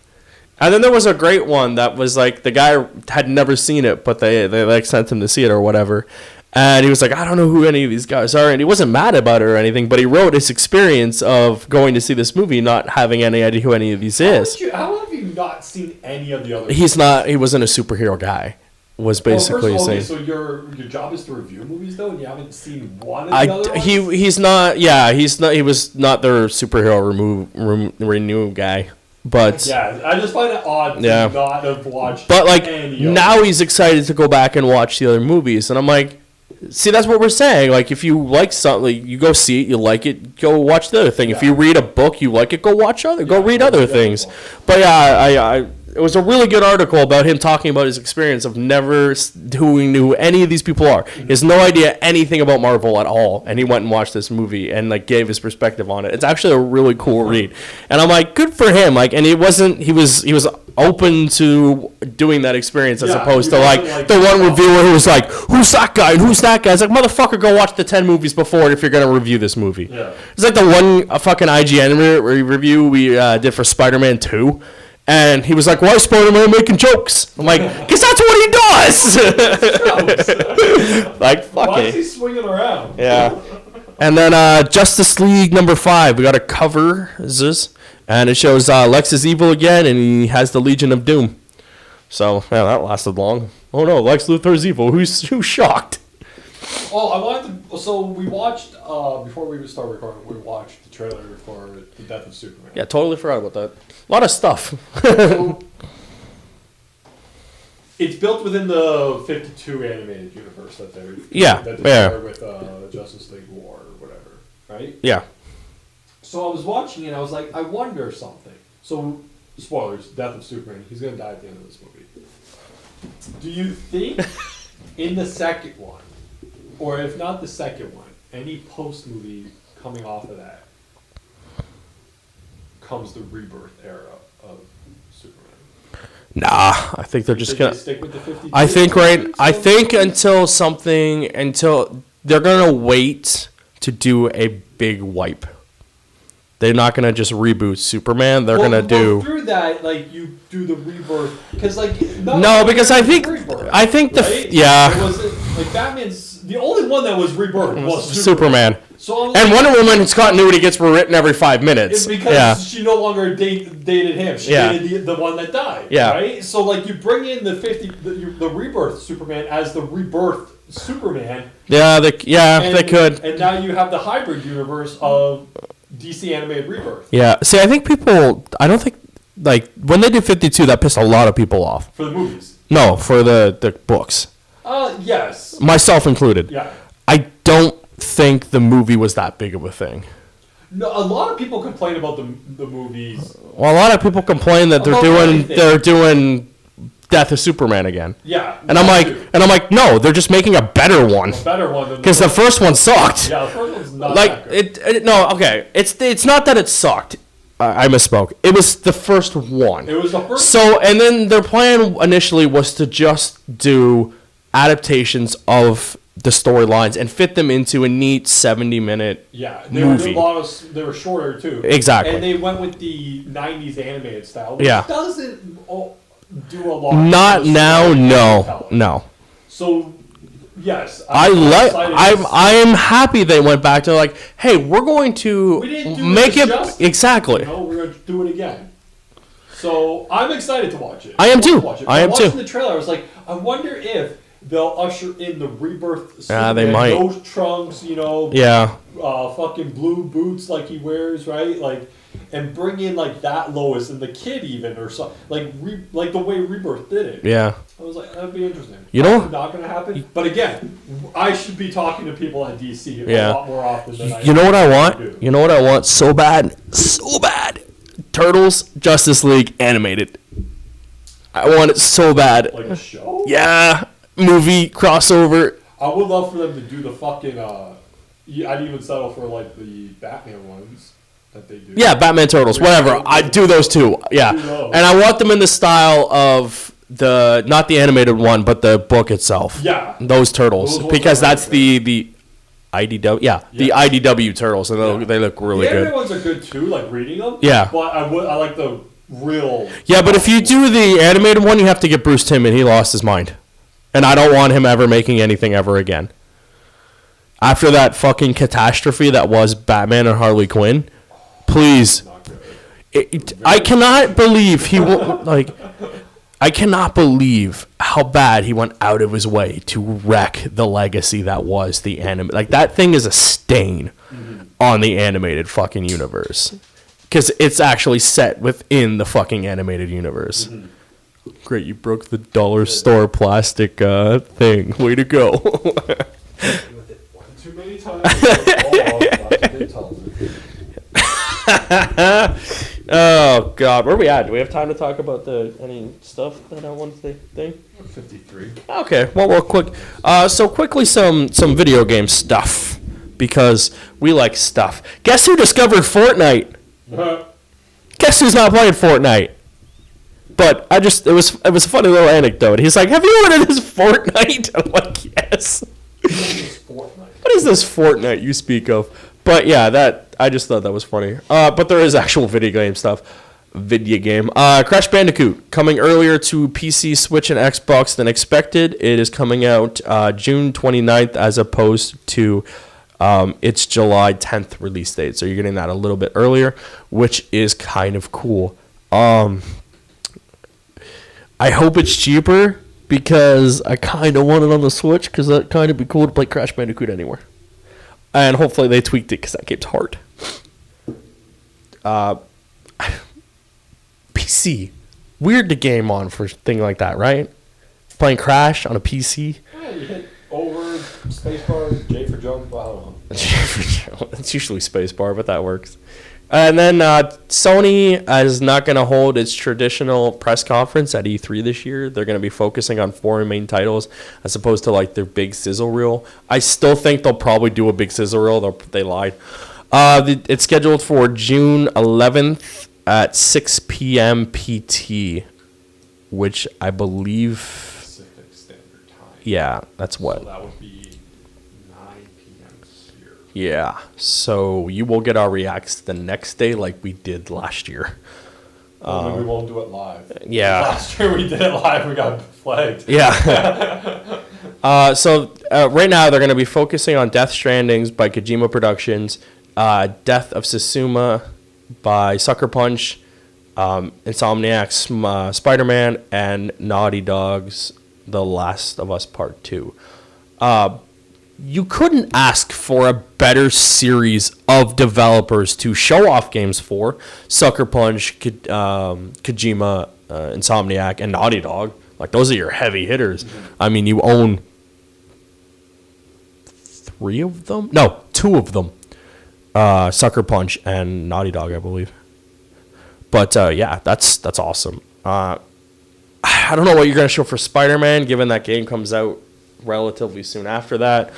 And then there was a great one that was like, the guy had never seen it, but they like sent him to see it or whatever. And he was like, I don't know who any of these guys are. And he wasn't mad about it or anything, but he wrote his experience of going to see this movie, not having any idea who any of these is. How have you not seen any of the others? He wasn't a superhero guy, was basically saying. So your job is to review movies, though, and you haven't seen one of the other ones? He was not their superhero renew guy. But yeah, I just find it odd to not have watched any of now he's excited to go back and watch the other movies. And I'm like, see, that's what we're saying. Like, if you like something, you go see it, you like it, go watch the other thing. Yeah. If you read a book, you like it, go read other things. But yeah, it was a really good article about him talking about his experience of never knew who any of these people are. He has no idea anything about Marvel at all, and he went and watched this movie and like gave his perspective on it. It's actually a really cool read, and I'm like, good for him. Like, and he was open to doing that experience as opposed to like the one reviewer who was like, who's that guy and who's that guy? It's like, motherfucker, go watch the 10 movies before if you're gonna review this movie. Yeah. It's like the one fucking IGN review we did for Spider-Man 2. And he was like, why is Spider-Man making jokes? I'm like, because that's what he does! Like, fuck Why it. is he swinging around? Yeah. And then Justice League #5, we got a cover, and it shows Lex is evil again, and he has the Legion of Doom. So, yeah, that lasted long. Oh no, Lex Luthor's evil. Who's shocked? Oh, I wanted to So we watched before we start recording. We watched the trailer for the Death of Superman. Yeah, totally forgot about that. A lot of stuff. So, it's built within the 52 animated universe that they started with Justice League War or whatever, right? Yeah. So I was watching it and I was like, I wonder something. So, spoilers, Death of Superman, he's going to die at the end of this movie. Do you think in the second one, or if not the second one, any post-movie coming off of that, comes the rebirth era of Superman? Nah, I think they're just gonna stick with the 52. I think until they're gonna wait to do a big wipe. They're not gonna just reboot Superman. They're gonna do through that, like you do the rebirth because because I think right? yeah. It wasn't like Batman's the only one that was rebirth was Superman. So and Wonder Woman's continuity gets rewritten every 5 minutes. It's because she no longer dated him. She dated the one that died. Yeah. Right. So like you bring in the rebirth Superman as the rebirth Superman. Yeah. They could. And now you have the hybrid universe of DC animated rebirth. Yeah. See, I think I don't think like when they did 52, that pissed a lot of people off. For the movies. No, for the books. Yes. Myself included. Yeah. I don't think the movie was that big of a thing. No, a lot of people complain about the movies. Well, a lot of people complain that they're doing Death of Superman again. Yeah. And I'm like, no, they're just making a better one. A better one because the first one sucked. Yeah, the first one's not like that good. No, okay. It's not that it sucked. I misspoke. It was the first one. It was the first. So, and then their plan initially was to just do adaptations of the storylines and fit them into a neat 70-minute movie. They were shorter too. Exactly. And they went with the 90s animated style, which doesn't do a lot. Not now, no. So, yes, I'm happy they went back to like, hey, we're going to make it justice. Exactly. We're going to do it again. So I'm excited to watch it. I am too. Watching the trailer, I was like, I wonder if they'll usher in the rebirth. They might. Those trunks, fucking blue boots like he wears, right? Like, and bring in like that Lois and the kid even or something like the way Rebirth did it. Yeah. I was like, that'd be interesting. That's not going to happen. But again, I should be talking to people at DC a lot more often than I. You know what I want? You know what I want so bad, Turtles Justice League animated. I want it so bad. Like a show? Yeah. Movie crossover. I would love for them to do the fucking. I'd even settle for like the Batman ones that they do. Yeah, Batman Turtles, whatever. I'd do those too. Yeah, and I want them in the style of not the animated one, but the book itself. Yeah, those turtles because that's the IDW. Yeah, the IDW turtles, and they look really good. The animated ones are good too, like reading them. Yeah, but I like the real. Yeah, but if you do the animated one, you have to get Bruce Timm, and he lost his mind. And I don't want him ever making anything ever again. After that fucking catastrophe that was Batman and Harley Quinn, please. I cannot believe I cannot believe how bad he went out of his way to wreck the legacy that was the anime. Like, that thing is a stain on the animated fucking universe. Because it's actually set within the fucking animated universe. Mm-hmm. Great, you broke the dollar store plastic thing. Way to go. Too many times. Oh, God. Where are we at? Do we have time to talk about any stuff that I want to think? 53. Okay, well, real quick. So quickly, some video game stuff. Because we like stuff. Guess who discovered Fortnite? Guess who's not playing Fortnite? But it was a funny little anecdote. He's like, "Have you heard of this Fortnite?" I'm like, "Yes." What is this Fortnite you speak of? But yeah, I just thought that was funny. But there is actual video game stuff. Crash Bandicoot coming earlier to PC, Switch, and Xbox than expected. It is coming out June 29th as opposed to its July 10th release date. So you're getting that a little bit earlier, which is kind of cool. I hope it's cheaper because I kind of want it on the Switch because that kind of be cool to play Crash Bandicoot anywhere. And hopefully they tweaked it because that game's hard. PC. Weird to game on for a thing like that, right? Playing Crash on a PC. Yeah, you hit over spacebar, J for jump, I don't know. It's usually spacebar, but that works. And then Sony is not going to hold its traditional press conference at E3 this year. They're going to be focusing on 4 main titles as opposed to like their big sizzle reel. I still think they'll probably do a big sizzle reel. They lied. It's scheduled for June 11th at 6 p.m. PT, which I believe... Pacific Standard Time. Yeah, that's what? So that would be 9 p.m. here. Yeah, so you will get our reacts the next day like we did last year. Only we won't do it live. Yeah. Last year we did it live, we got flagged. Yeah. So right now they're going to be focusing on Death Strandings by Kojima Productions, Death of Tsushima by Sucker Punch, Insomniac's Spider-Man, and Naughty Dog's The Last of Us Part 2. You couldn't ask for a better series of developers to show off games for. Sucker Punch, Kojima, Insomniac, and Naughty Dog. Like, those are your heavy hitters. Mm-hmm. I mean, you own 3 of them? No, 2 of them. Sucker Punch and Naughty Dog, I believe. But, yeah, that's awesome. I don't know what you're going to show for Spider-Man, given that game comes out relatively soon after that,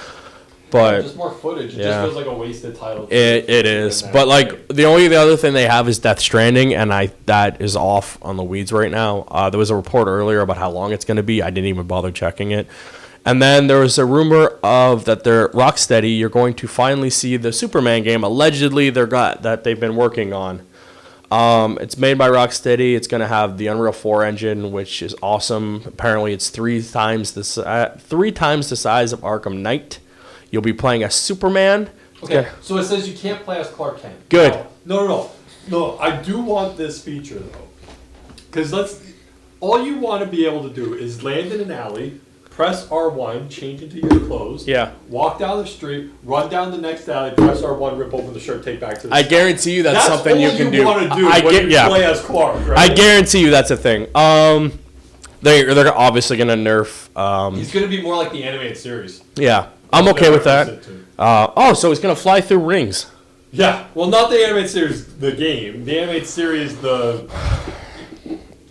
but just more footage. It just feels like a wasted title. It is, but like the other thing they have is Death Stranding, and that is off on the weeds right now. There was a report earlier about how long it's going to be. I didn't even bother checking it. And then there was a rumor of that they're Rocksteady. You're going to finally see the Superman game. Allegedly, that they've been working on. It's made by Rocksteady. It's going to have the Unreal 4 engine, which is awesome. Apparently, it's 3 times the size of Arkham Knight. You'll be playing as Superman. Okay, so it says you can't play as Clark Kent. Good. No. I do want this feature though, because all you want to be able to do is land in an alley, press R1, change into your clothes. Yeah. Walk down the street, run down the next alley, press R1, rip open the shirt, take back to the I guarantee you that's something you can do. That's all you want to do when you play as Clark, right? I guarantee you that's a thing. They're obviously going to nerf... He's going to be more like the animated series. Yeah. I'm okay with that. So he's going to fly through rings. Yeah. Well, not the animated series, the game. The animated series, the...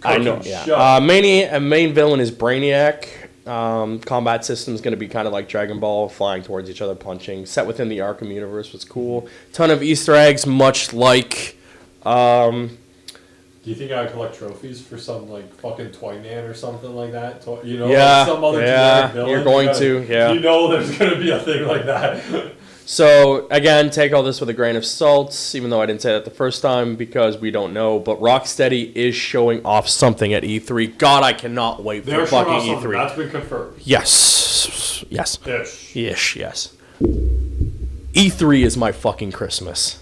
I know, yeah. Main villain is Brainiac. Combat system is going to be kind of like Dragon Ball, flying towards each other, punching. Set within the Arkham universe was cool. Ton of Easter eggs, much like... Do you think I collect trophies for some like fucking Toyman or something like that? Yeah, some other generic villain? You're going to. You know there's going to be a thing like that. So, again, take all this with a grain of salt, even though I didn't say that the first time, because we don't know. But Rocksteady is showing off something at E3. God, I cannot wait for fucking E3. That's been confirmed. Yes. Ish, yes. E3 is my fucking Christmas.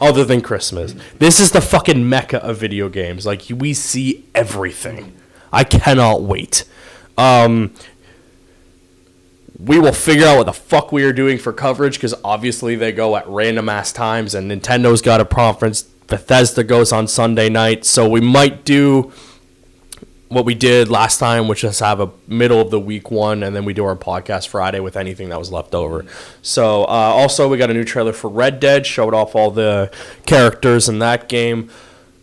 Other than Christmas. This is the fucking mecca of video games. Like, we see everything. I cannot wait. We will figure out what the fuck we are doing for coverage, because obviously they go at random ass times, and Nintendo's got a conference. Bethesda goes on Sunday night, so we might do what we did last time, which is have a middle of the week one, and then we do our podcast Friday with anything that was left over. So also we got a new trailer for Red Dead, showed off all the characters in that game.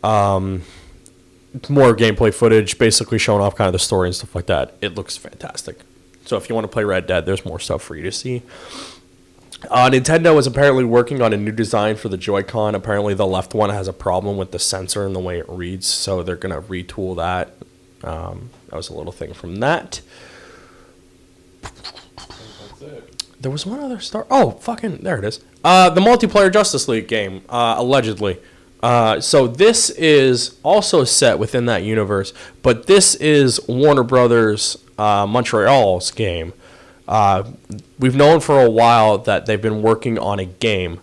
More gameplay footage, basically showing off kind of the story and stuff like that. It looks fantastic. So if you want to play Red Dead, there's more stuff for you to see. Nintendo is apparently working on a new design for the Joy-Con. Apparently the left one has a problem with the sensor and the way it reads, so they're going to retool that. That was a little thing from that. That's it. There was one other star. Oh, fucking, there it is. The multiplayer Justice League game, allegedly. So this is also set within that universe, but this is Warner Brothers Montreal's game. We've known for a while that they've been working on a game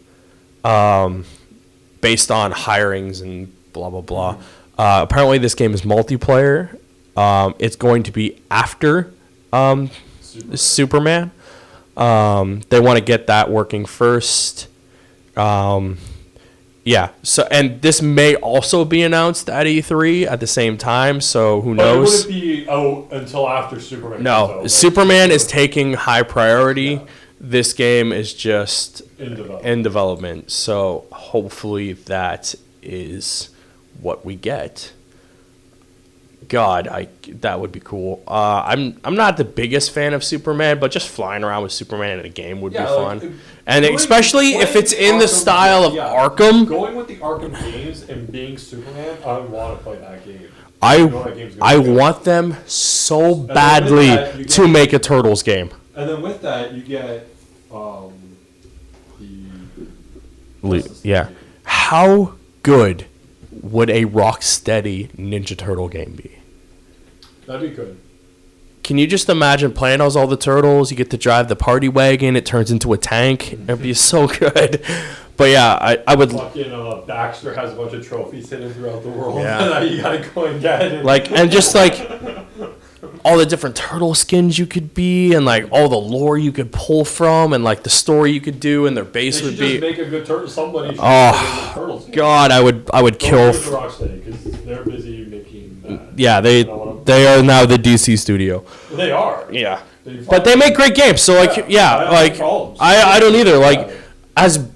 based on hirings and blah, blah, blah. Apparently this game is multiplayer. It's going to be after Superman. They want to get that working first. Yeah. So, and this may also be announced at E3 at the same time. So who knows? But it wouldn't be out until after Superman. No, Superman is taking high priority. Yeah. This game is just in development. So hopefully that is what we get. God, that would be cool. I'm not the biggest fan of Superman, but just flying around with Superman in a game would be fun. And especially if it's in the style of Arkham. Going with the Arkham games and being Superman, I want to play that game. I want them so badly to make a Turtles game. And then with that, you get yeah. How good would a Rocksteady Ninja Turtle game be? That'd be good. Can you just imagine playing as all the turtles? You get to drive the party wagon. It turns into a tank. It'd be so good. But yeah, I would. Fucking Baxter has a bunch of trophies hidden throughout the world. Yeah. That you gotta go and get. And just all the different turtle skins you could be, and all the lore you could pull from, and the story you could do, and their base would be. Just make a good turtle. Somebody. Oh God, I would kill. Rocksteady because they're busy making that. Yeah, they are now the DC studio. They are. Yeah, but they make great games. So I don't either. As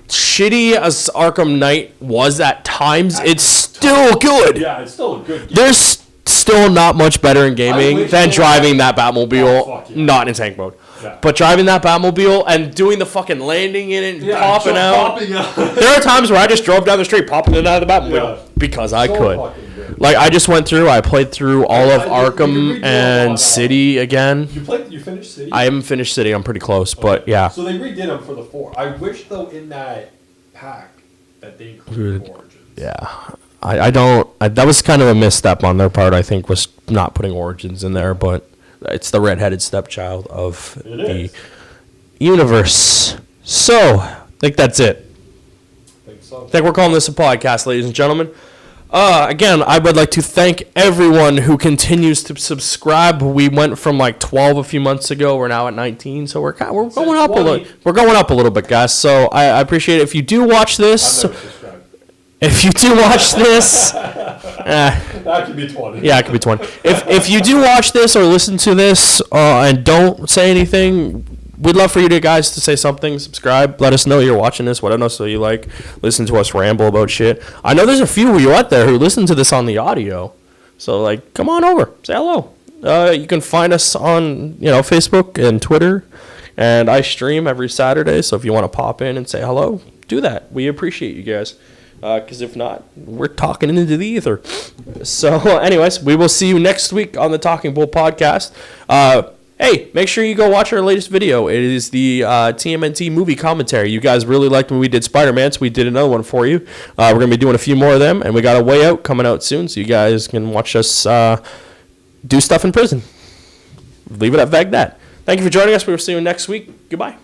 shitty as Arkham Knight was at times, it's still good. Yeah, it's still a good game. There's still not much better in gaming than driving that Batmobile, not in tank mode. Yeah. But driving that Batmobile and doing the fucking landing in it and popping out. There are times where I just drove down the street popping it out of the Batmobile because I could. I just went through, I played through all of Arkham and City again. You finished City? I haven't finished City, I'm pretty close, but yeah. So they redid them for the 4. I wish, though, in that pack that they included Origins. Yeah. I don't. That was kind of a misstep on their part, I think, was not putting Origins in there, but it's the redheaded stepchild of the universe. So, I think that's it. I think we're calling this a podcast, ladies and gentlemen. Again, I would like to thank everyone who continues to subscribe. We went from 12 a few months ago. We're now at 19, so we're going up a little. We're going up a little bit, guys. So I appreciate it. If you do watch this. If you do watch this, that could be 20. Yeah, it could be 20. If you do watch this or listen to this and don't say anything, we'd love for you guys to say something. Subscribe. Let us know you're watching this. Let us know so you listen to us ramble about shit. I know there's a few of you out there who listen to this on the audio, so come on over, say hello. You can find us on Facebook and Twitter, and I stream every Saturday. So if you want to pop in and say hello, do that. We appreciate you guys. Because if not, we're talking into the ether. So, anyways, we will see you next week on the Talking Bull podcast. Hey, make sure you go watch our latest video. It is the TMNT movie commentary. You guys really liked when we did Spider-Man, so we did another one for you. We're going to be doing a few more of them, and we got a Way Out coming out soon, so you guys can watch us do stuff in prison. Leave it at that. Thank you for joining us. We will see you next week. Goodbye.